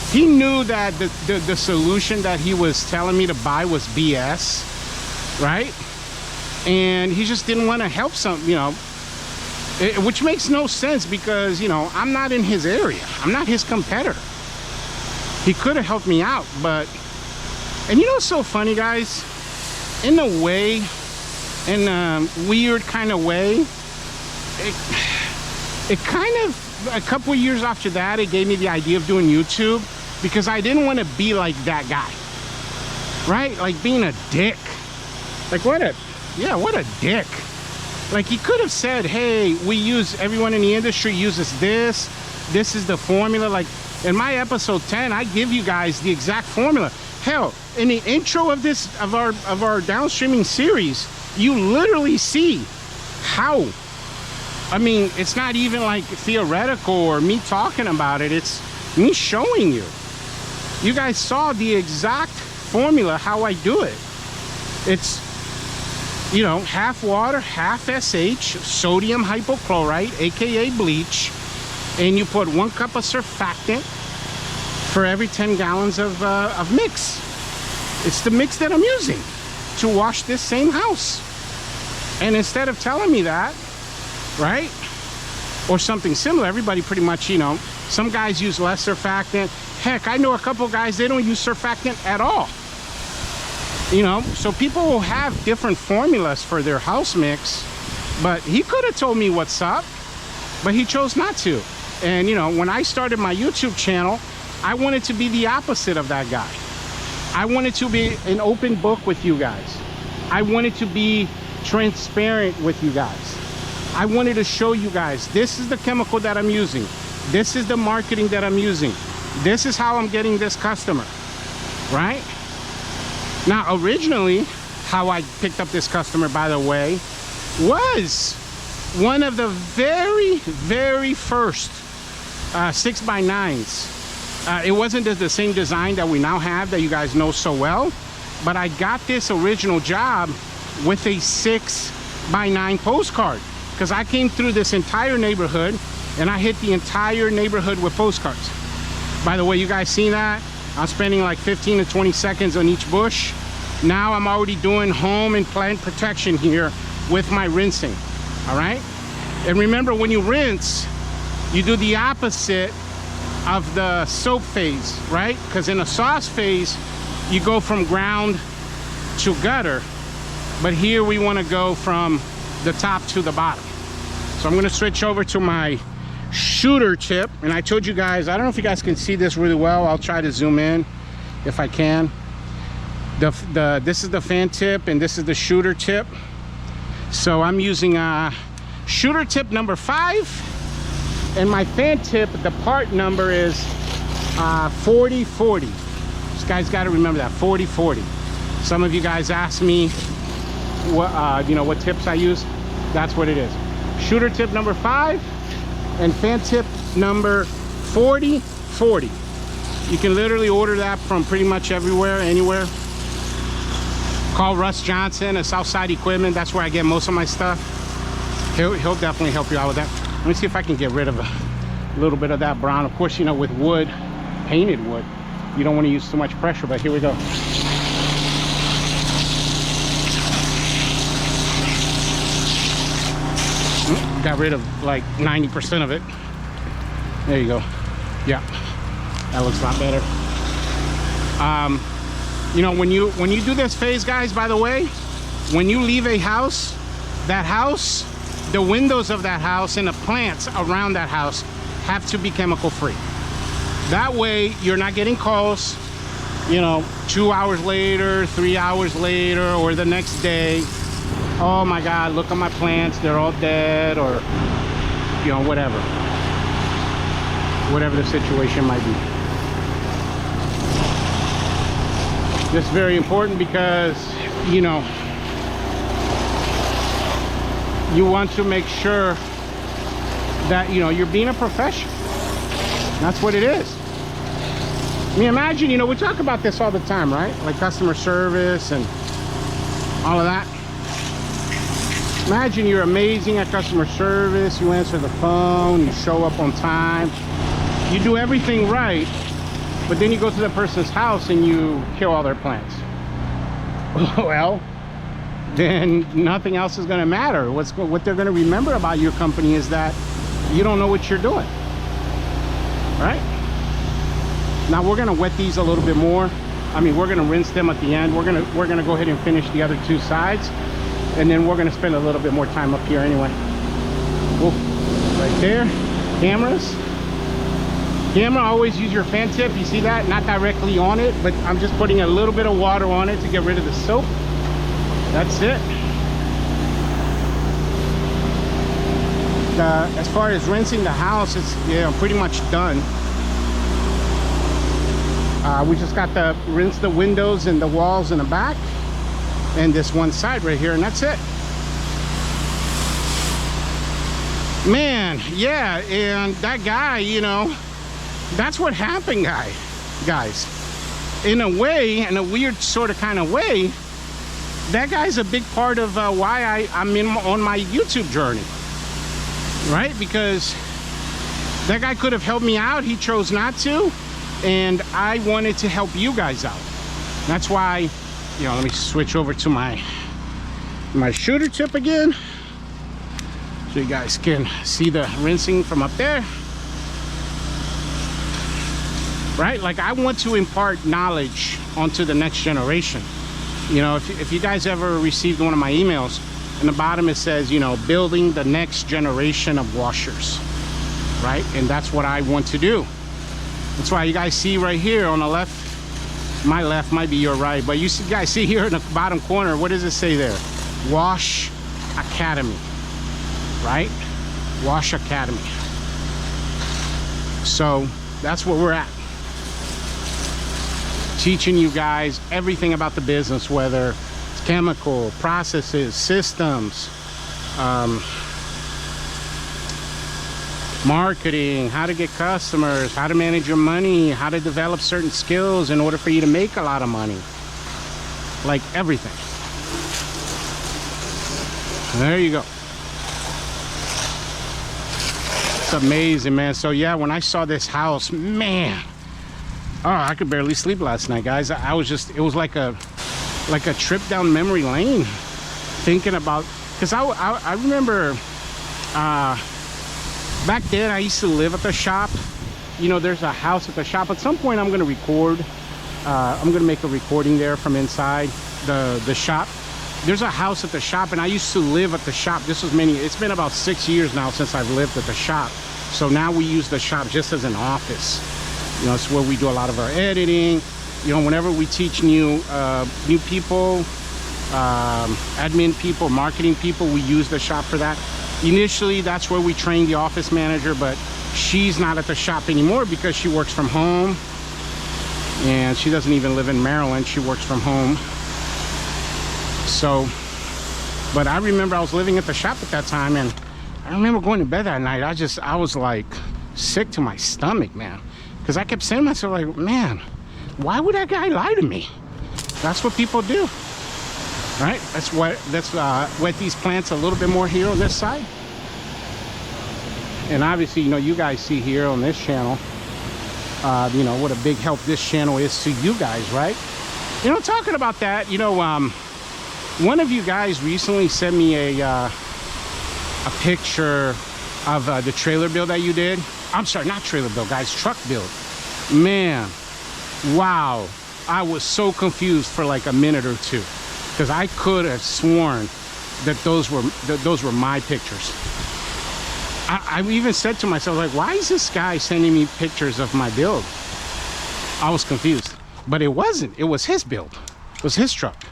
He knew that the solution that he was telling me to buy was BS, right? And he just didn't want to help you know, which makes no sense because, you know, I'm not in his area. I'm not his competitor. He could have helped me out, but, and you know what's so funny, guys? In a way, in a weird kind of way, it kind of, a couple of years after that, it gave me the idea of doing YouTube because I didn't want to be like that guy, right? Like being a dick. Like what a dick. Like he could have said, hey, everyone in the industry uses this is the formula. Like in my episode 10, I give you guys the exact formula. Hell, in the intro of our downstreaming series, you literally see how. I mean, it's not even like theoretical or me talking about it. It's me showing you. You guys saw the exact formula, how I do it. It's, you know, half water, half SH, sodium hypochlorite, aka bleach, and you put 1 cup of surfactant for every 10 gallons of mix. It's the mix that I'm using to wash this same house. And instead of telling me that, right, or something similar, everybody pretty much, you know, some guys use less surfactant. Heck, I know a couple guys, they don't use surfactant at all. You know, so people will have different formulas for their house mix, but he could have told me what's up, but he chose not to. And you know, when I started my YouTube channel, I wanted to be the opposite of that guy. I wanted to be an open book with you guys. I wanted to be transparent with you guys. I wanted to show you guys, this is the chemical that I'm using. This is the marketing that I'm using. This is how I'm getting this customer, right? Now, originally, how I picked up this customer, by the way, was one of the very, very first 6x9s. It wasn't the same design that we now have that you guys know so well, but I got this original job with a 6x9 postcard because I came through this entire neighborhood and I hit the entire neighborhood with postcards. By the way, you guys seen that? I'm spending like 15 to 20 seconds on each bush. Now I'm already doing home and plant protection here with my rinsing, all right? And remember, when you rinse, you do the opposite of the soap phase, right? Because in a sauce phase, you go from ground to gutter, but here we want to go from the top to the bottom. So I'm going to switch over to my shooter tip, and I told you guys, I don't know if you guys can see this really well. I'll try to zoom in if I can. This is the fan tip and this is the shooter tip. So I'm using shooter tip number 5, and my fan tip, the part number is 4040. This guy's got to remember that, 4040. Some of you guys ask me what you know, what tips I use. That's what it is. Shooter tip number 5 and fan tip number 4040. You can literally order that from pretty much everywhere, anywhere. Call Russ Johnson at Southside Equipment. That's where I get most of my stuff. He'll definitely help you out with that. Let me see if I can get rid of a little bit of that brown. Of course, you know, with wood, painted wood, you don't want to use too much pressure, but here we go. Got rid of like 90% of it. There you go. Yeah, that looks a lot better. You know, when you do this phase, guys, by the way, when you leave a house, that house, the windows of that house and the plants around that house have to be chemical free. That way you're not getting calls, you know, 2 hours later, 3 hours later, or the next day. Oh my God, look at my plants, they're all dead, or, you know, whatever the situation might be. This is very important because, you know, you want to make sure that, you know, you're being a professional. That's what it is. I mean, imagine, you know, we talk about this all the time, right? Like customer service and all of that. Imagine you're amazing at customer service, you answer the phone, you show up on time, you do everything right, but then you go to the person's house and you kill all their plants. Well, then nothing else is going to matter. What they're going to remember about your company is that you don't know what you're doing. All right? Now we're going to wet these a little bit more. I mean, we're going to rinse them at the end. We're going to go ahead and finish the other two sides, and then we're going to spend a little bit more time up here anyway. Cool. Right there. Cameras. Camera, always use your fan tip. You see that? Not directly on it, but I'm just putting a little bit of water on it to get rid of the soap. That's it. As far as rinsing the house, it's pretty much done. We just got to rinse the windows and the walls in the back and this one side right here, and that's it. Man, yeah, and that guy, you know, that's what happened, guys. In a way, in a weird sort of kind of way, that guy's a big part of why I'm on my YouTube journey, right? Because that guy could have helped me out. He chose not to, and I wanted to help you guys out. That's why, you know, let me switch over to my shooter tip again, so you guys can see the rinsing from up there. Right? Like, I want to impart knowledge onto the next generation. You know, if you guys ever received one of my emails, in the bottom it says, you know, building the next generation of washers, right? And that's what I want to do. That's why you guys see right here on the left, my left might be your right, but you guys see here in the bottom corner, what does it say there? Wash Academy, right? Wash Academy. So that's where we're at. Teaching you guys everything about the business, whether it's chemical, processes, systems, marketing, how to get customers, how to manage your money, how to develop certain skills in order for you to make a lot of money. Like everything. There you go. It's amazing, man. So yeah, when I saw this house, man, oh, I could barely sleep last night, guys. I was just, it was like a trip down memory lane, thinking about, because I remember back then I used to live at the shop. You know, there's a house at the shop. At some point I'm going to record, I'm going to make a recording there from inside the shop. There's a house at the shop, and I used to live at the shop. This was it's been about 6 years now since I've lived at the shop. So now we use the shop just as an office. You know, it's where we do a lot of our editing. You know, whenever we teach new people, admin people, marketing people, we use the shop for that. Initially, that's where we trained the office manager, but she's not at the shop anymore because she works from home. And she doesn't even live in Maryland. She works from home. So, but I remember I was living at the shop at that time, and I remember going to bed that night. I was like sick to my stomach, man. Because I kept saying to myself, like, man, why would that guy lie to me? That's what people do, right? Let's wet these plants a little bit more here on this side. And obviously, you know, you guys see here on this channel, you know, what a big help this channel is to you guys, right? You know, talking about that, you know, one of you guys recently sent me a picture of the trailer build that you did. I'm sorry, not trailer build, guys, truck build. Man, wow. I was so confused for like a minute or two, because I could have sworn that those were my pictures. I even said to myself, like, why is this guy sending me pictures of my build? I was confused, but it wasn't. It was his build. It was his truck.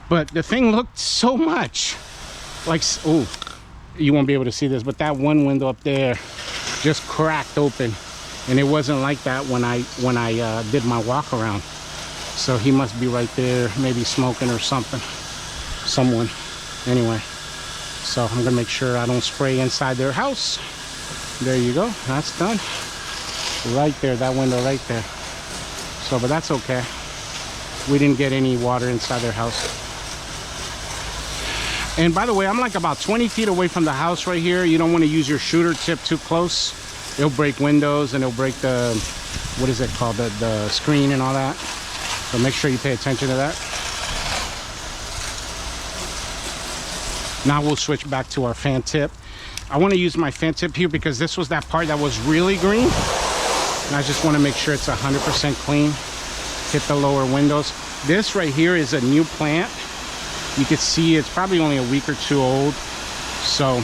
But the thing looked so much like, oh, you won't be able to see this, but that one window up there just cracked open, and it wasn't like that when I did my walk around. So he must be right there, maybe smoking or something, someone. Anyway, so I'm gonna make sure I don't spray inside their house. There you go, that's done. Right there, that window right there. So, but that's okay. We didn't get any water inside their house. And by the way, I'm like about 20 feet away from the house right here. You don't want to use your shooter tip too close. It'll break windows and it'll break the, what is it called, the screen and all that. So make sure you pay attention to that. Now we'll switch back to our fan tip. I want to use my fan tip here because this was that part that was really green. And I just want to make sure it's 100% clean. Hit the lower windows. This right here is a new plant. You can see it's probably only a week or two old. So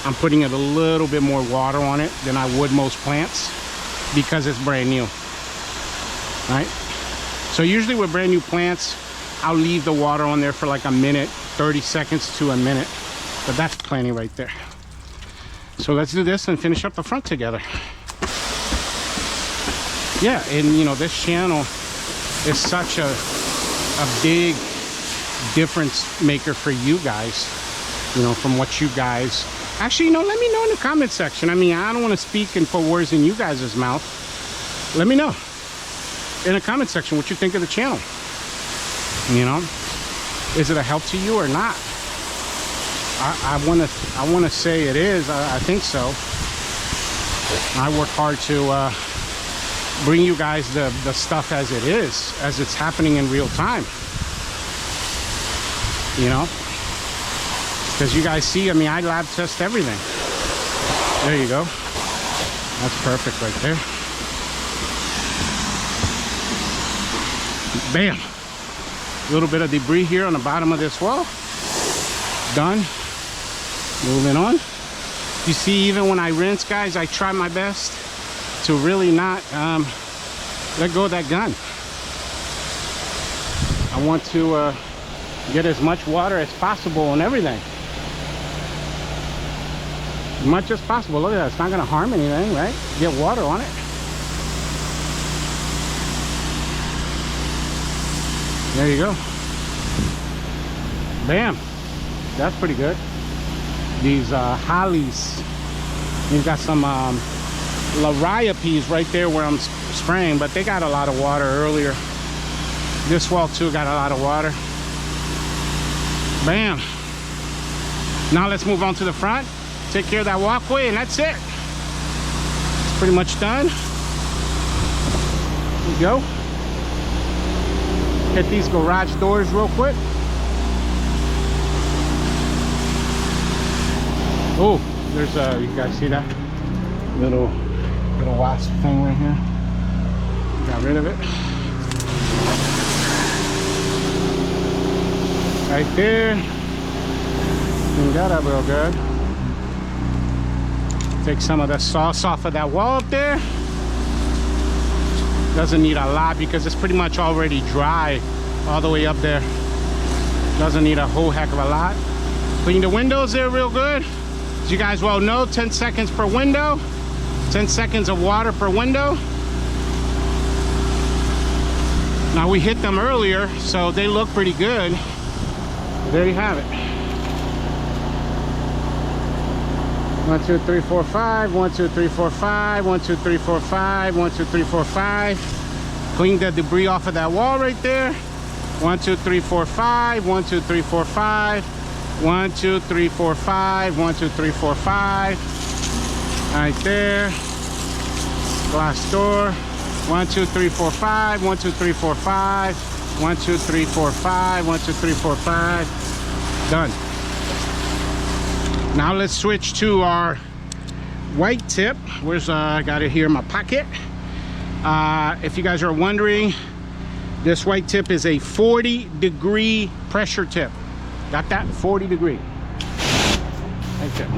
I'm putting it a little bit more water on it than I would most plants because it's brand new, right? So usually with brand new plants, I'll leave the water on there for like a minute, 30 seconds to a minute, but that's plenty right there. So let's do this and finish up the front together. Yeah, and you know, this channel is such a big difference maker for you guys, you know, from what you guys actually, you know, let me know in the comment section. I mean, I don't want to speak and put words in you guys' mouth. Let me know in the comment section what you think of the channel. You know, is it a help to you or not? I want to say it is. I think so. I work hard to bring you guys the stuff as it is, as it's happening in real time. You know, because you guys see, I mean, I lab test everything. There you go. That's perfect right there. Bam. A little bit of debris here on the bottom of this wall. Done. Moving on. You see, even when I rinse, guys, I try my best to really not let go of that gun. I want to get as much water as possible on everything. As much as possible. Look at that. It's not going to harm anything, right? Get water on it. There you go. Bam. That's pretty good. These hollies. You've got some 𝐒𝐈𝐹 right there where I'm spraying, but they got a lot of water earlier. This wall too got a lot of water. Bam. Now let's move on to the front. Take care of that walkway, and that's it. It's pretty much done. There you go. Hit these garage doors real quick. Oh, there's a, you guys see that little wasp thing right here? Got rid of it. Right there. Clean that up real good. Take some of the sauce off of that wall up there. Doesn't need a lot because it's pretty much already dry all the way up there. Doesn't need a whole heck of a lot. Clean the windows there real good. As you guys well know, 10 seconds per window. 10 seconds of water per window. Now we hit them earlier, so they look pretty good. There you have it. 1, 2, 3, 4, 5. 1, 2, 3, 4, 5. 1, 2, 3, 4, 5. 1, 2, 3, 4, 5. Clean the debris off of that wall right there. 1, 2, 3, 4, 5. 1, 2, 3, 4, 5. 1, 2, 3, 4, 5. 1, 2, 3, 4, 5. Right there. Glass door. 1, 2, 3, 4, 5. 1, 2, 3, 4, 5. 1, 2, 3, 4, 5. 1, 2, 3, 4, 5. Done. Now let's switch to our white tip. Where's I got it here in my pocket. If you guys are wondering, this white tip is a 40-degree pressure tip. Got that? 40 degree. Right there.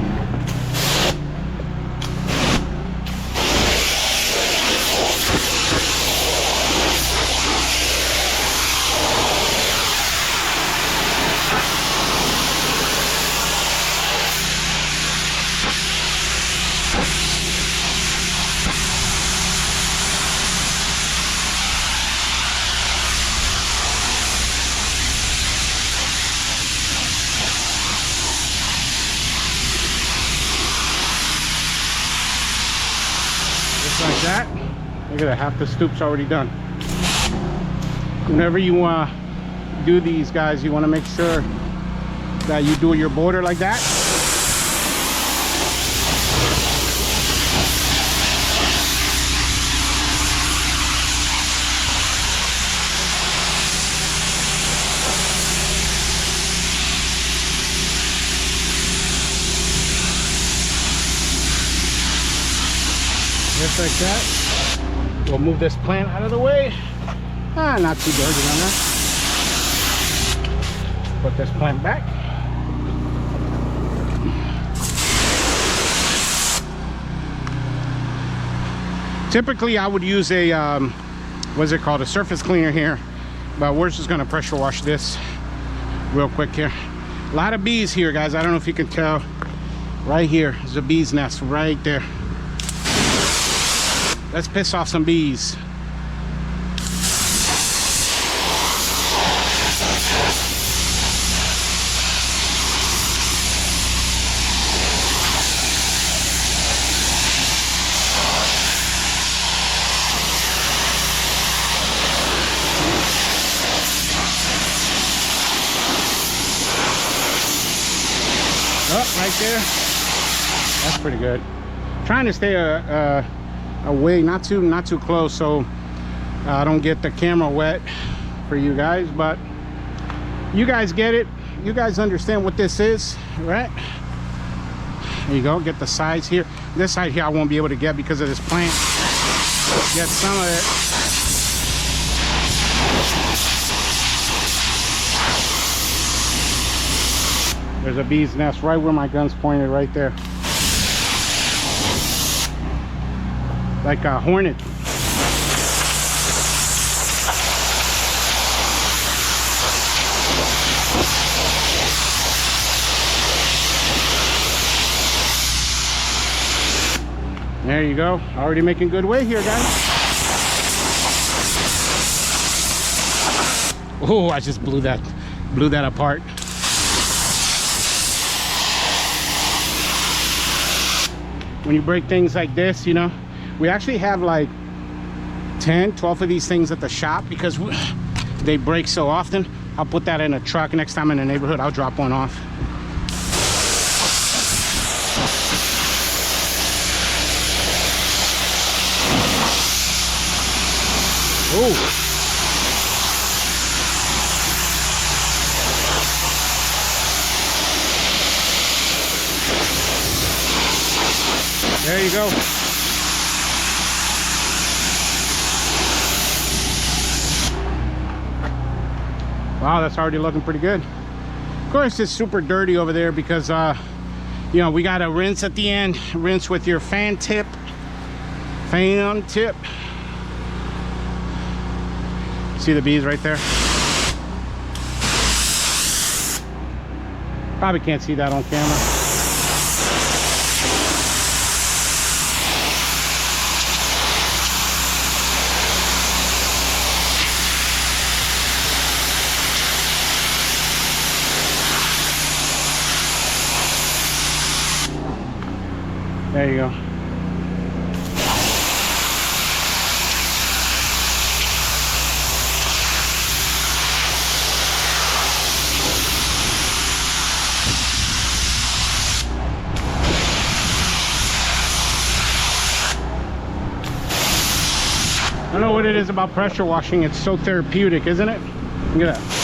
Like that. Look at that, half the stoop's already done. Whenever you do these, guys, you want to make sure that you do your border like that. Just like that. We'll move this plant out of the way. Ah, not too dirty on that. Put this plant back. Typically, I would use a, what's it called? A surface cleaner here. But we're just gonna pressure wash this real quick here. A lot of bees here, guys. I don't know if you can tell. Right here, there's a bee's nest right there. Let's piss off some bees. Oh, right there. That's pretty good. Trying to stay away, not too close, so I don't get the camera wet for you guys, but you guys get it. You guys understand what this is, right? There you go. Get the sides here. This side here I won't be able to get because of this plant. Get some of it. There's a bee's nest right where my gun's pointed, right there. Like a hornet. There you go. Already making good way here, guys. Oh, I just blew that apart. When you break things like this, you know, we actually have like 10, 12 of these things at the shop because they break so often. I'll put that in a truck. Next time in the neighborhood, I'll drop one off. Oh. There you go. Wow, that's already looking pretty good. Of course, it's super dirty over there because, you know, we got to rinse at the end. Rinse with your fan tip. Fan tip. See the bees right there? Probably can't see that on camera. There you go. I don't know what it is about pressure washing. It's so therapeutic, isn't it? Look at that.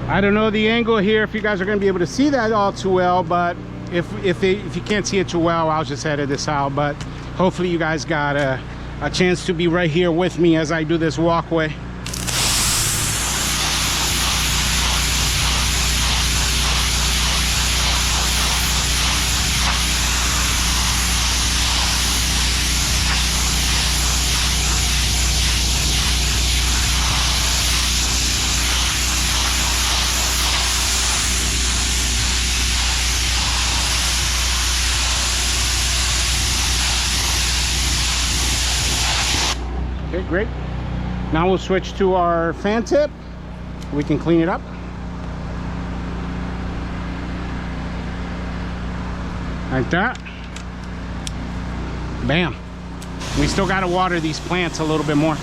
I don't know the angle here, if you guys are going to be able to see that all too well, but if you can't see it too well, I'll just edit this out. But hopefully you guys got a chance to be right here with me as I do this walkway. great. Now we'll switch to our fan tip. We can clean it up. Like that. Bam. We still got to water these plants a little bit more.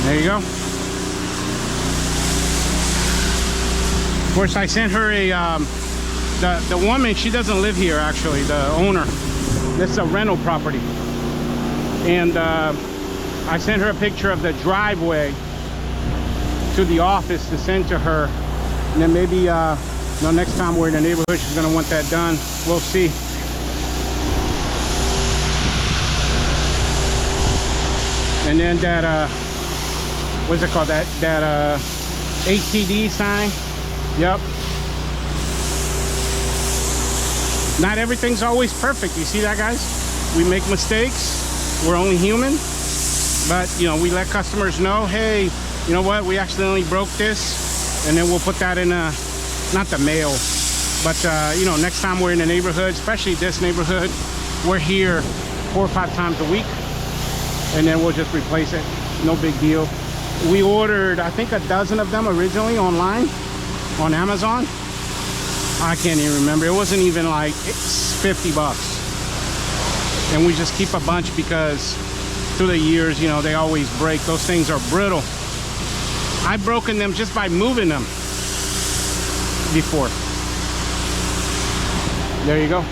There you go. Of course, I sent her a, the woman, she doesn't live here actually, the owner. This is a rental property. And I sent her a picture of the driveway to the office to send to her. And then maybe, you know, next time we're in the neighborhood, she's gonna want that done. We'll see. And then that, what's it called? That ATD sign. Yep. Not everything's always perfect. You see that, guys? We make mistakes. We're only human. But, you know, we let customers know, hey, you know what? We accidentally broke this. And then we'll put that in a, not the mail, but, you know, next time we're in the neighborhood, especially this neighborhood, we're here 4 or 5 times a week. And then we'll just replace it. No big deal. We ordered, I think, a dozen of them originally online on Amazon. I can't even remember. It wasn't even like $50. And we just keep a bunch because through the years, you know, they always break. Those things are brittle. I've broken them just by moving them before. There you go.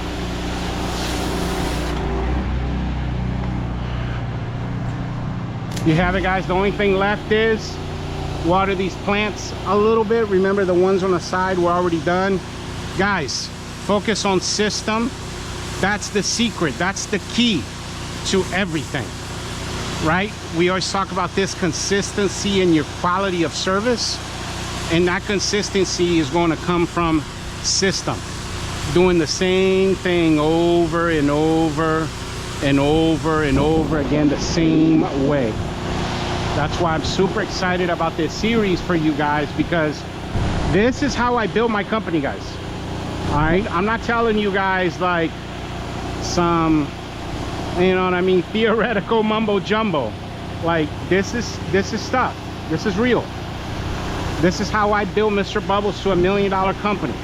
You have it, guys. The only thing left is water these plants a little bit. Remember, the ones on the side were already done. Guys, focus on system. That's the secret. That's the key to everything, right? We always talk about this consistency in your quality of service, and that consistency is going to come from system. Doing the same thing over and over and over and over again the same way. That's why I'm super excited about this series for you guys, because this is how I build my company, guys. All right, I'm not telling you guys like some, you know what I mean, theoretical mumbo jumbo. Like this is stuff. This is real. This is how I built Mr. Bubbles to $1 million company.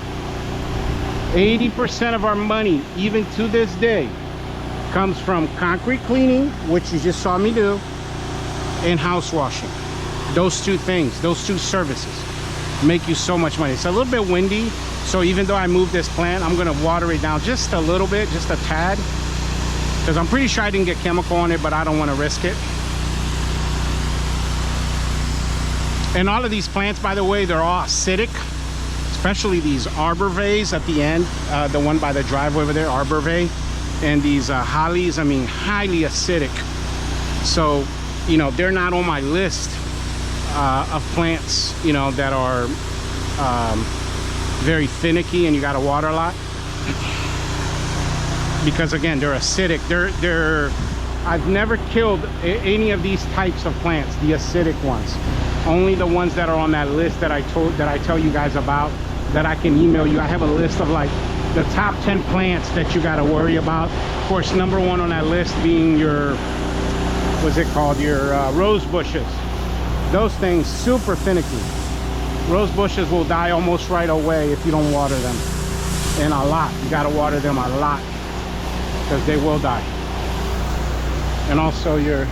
80% of our money, even to this day, comes from concrete cleaning, which you just saw me do, and house washing. Those two things, those two services make you so much money. It's a little bit windy, so even though I moved this plant, I'm gonna water it down just a little bit, just a tad, because I'm pretty sure I didn't get chemical on it, but I don't want to risk it. And all of these plants, by the way, they're all acidic, especially these 𝐉𝐈𝐍s at the end, the one by the driveway over there, 𝐉𝐈𝐍, and these hollies, I mean, highly acidic. So, you know, they're not on my list of plants, you know, that are very finicky and you got to water a lot, because again, they're acidic. I've never killed any of these types of plants, the acidic ones. Only the ones that are on that list that I tell you guys about, that I can email you. I have a list of like the top 10 plants that you got to worry about. Of course, number 1 on that list being your, what's it called, your rose bushes. Those things super finicky. Rose bushes will die almost right away if you don't water them, and a lot. You got to water them a lot because they will die. And also your,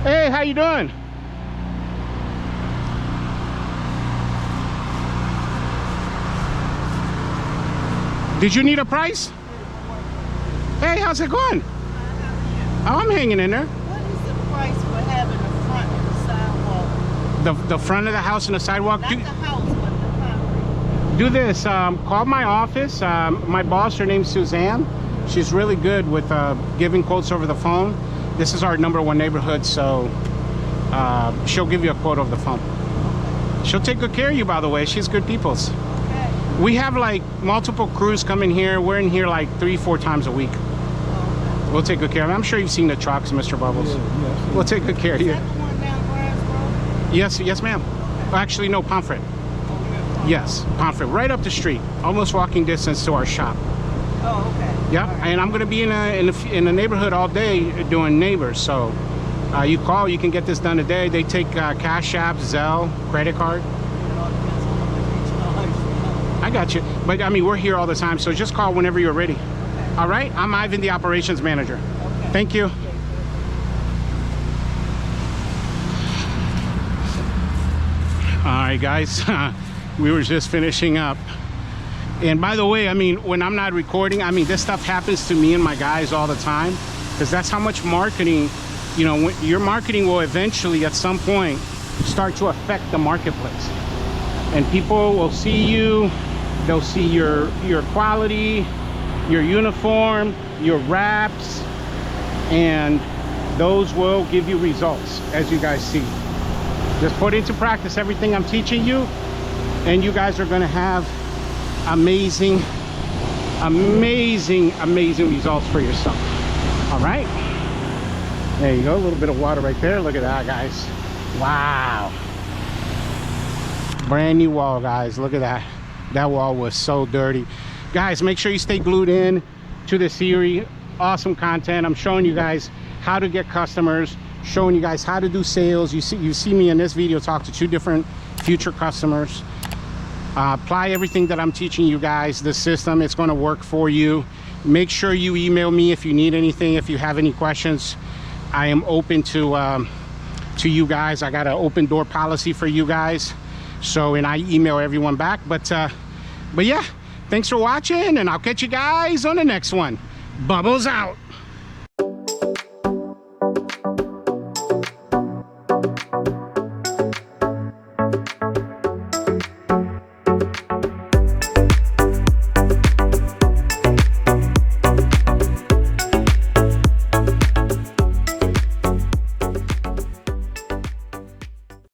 hey, how you doing? Did you need a price? Hey, how's it going? Oh, I'm hanging in there. What is the price for having the front and the sidewalk? The front of the house and the sidewalk? Not the house, but the concrete. Do this. Call my office. My boss, her name's Suzanne. She's really good with giving quotes over the phone. This is our #1 neighborhood, so she'll give you a quote over the phone. She'll take good care of you, by the way. She's good people's. Okay. We have like multiple crews coming here. We're in here like 3-4 times a week. We'll take good care of it. I'm sure you've seen the trucks, Mr. Bubbles. Yeah. We'll take good care of you. Is that the one down Grimes Road? Yes, ma'am. Actually, no, Pomfret. Yes, Pomfret, right up the street, almost walking distance to our shop. Oh, okay. Yeah, and I'm gonna be in the neighborhood all day doing neighbors. So you call, you can get this done today. They take Cash App, Zelle, credit card. I got you, but I mean we're here all the time, so just call whenever you're ready. Okay. All right, I'm Ivan, the operations manager. Okay. Thank you. All right, guys, we were just finishing up. And by the way, I mean, when I'm not recording, I mean, this stuff happens to me and my guys all the time, because that's how much marketing, you know, your marketing will eventually at some point start to affect the marketplace. And people will see you, they'll see your quality, your uniform, your wraps, and those will give you results, as you guys see. Just put into practice everything I'm teaching you, and you guys are gonna have amazing results for yourself. All right, there you go, a little bit of water right there. Look at that, guys. Wow, brand new wall, guys. Look at that. That wall was so dirty. Guys, make sure you stay glued in to the series. Awesome content. I'm showing you guys how to get customers, showing you guys how to do sales. You see me in this video talk to 2 different future customers. Apply everything that I'm teaching you guys, the system. It's going to work for you. Make sure you email me if you need anything, if you have any questions. I am open to you guys. I got an open door policy for you guys, so, and I email everyone back. But yeah, thanks for watching, and I'll catch you guys on the next one. Bubbles out.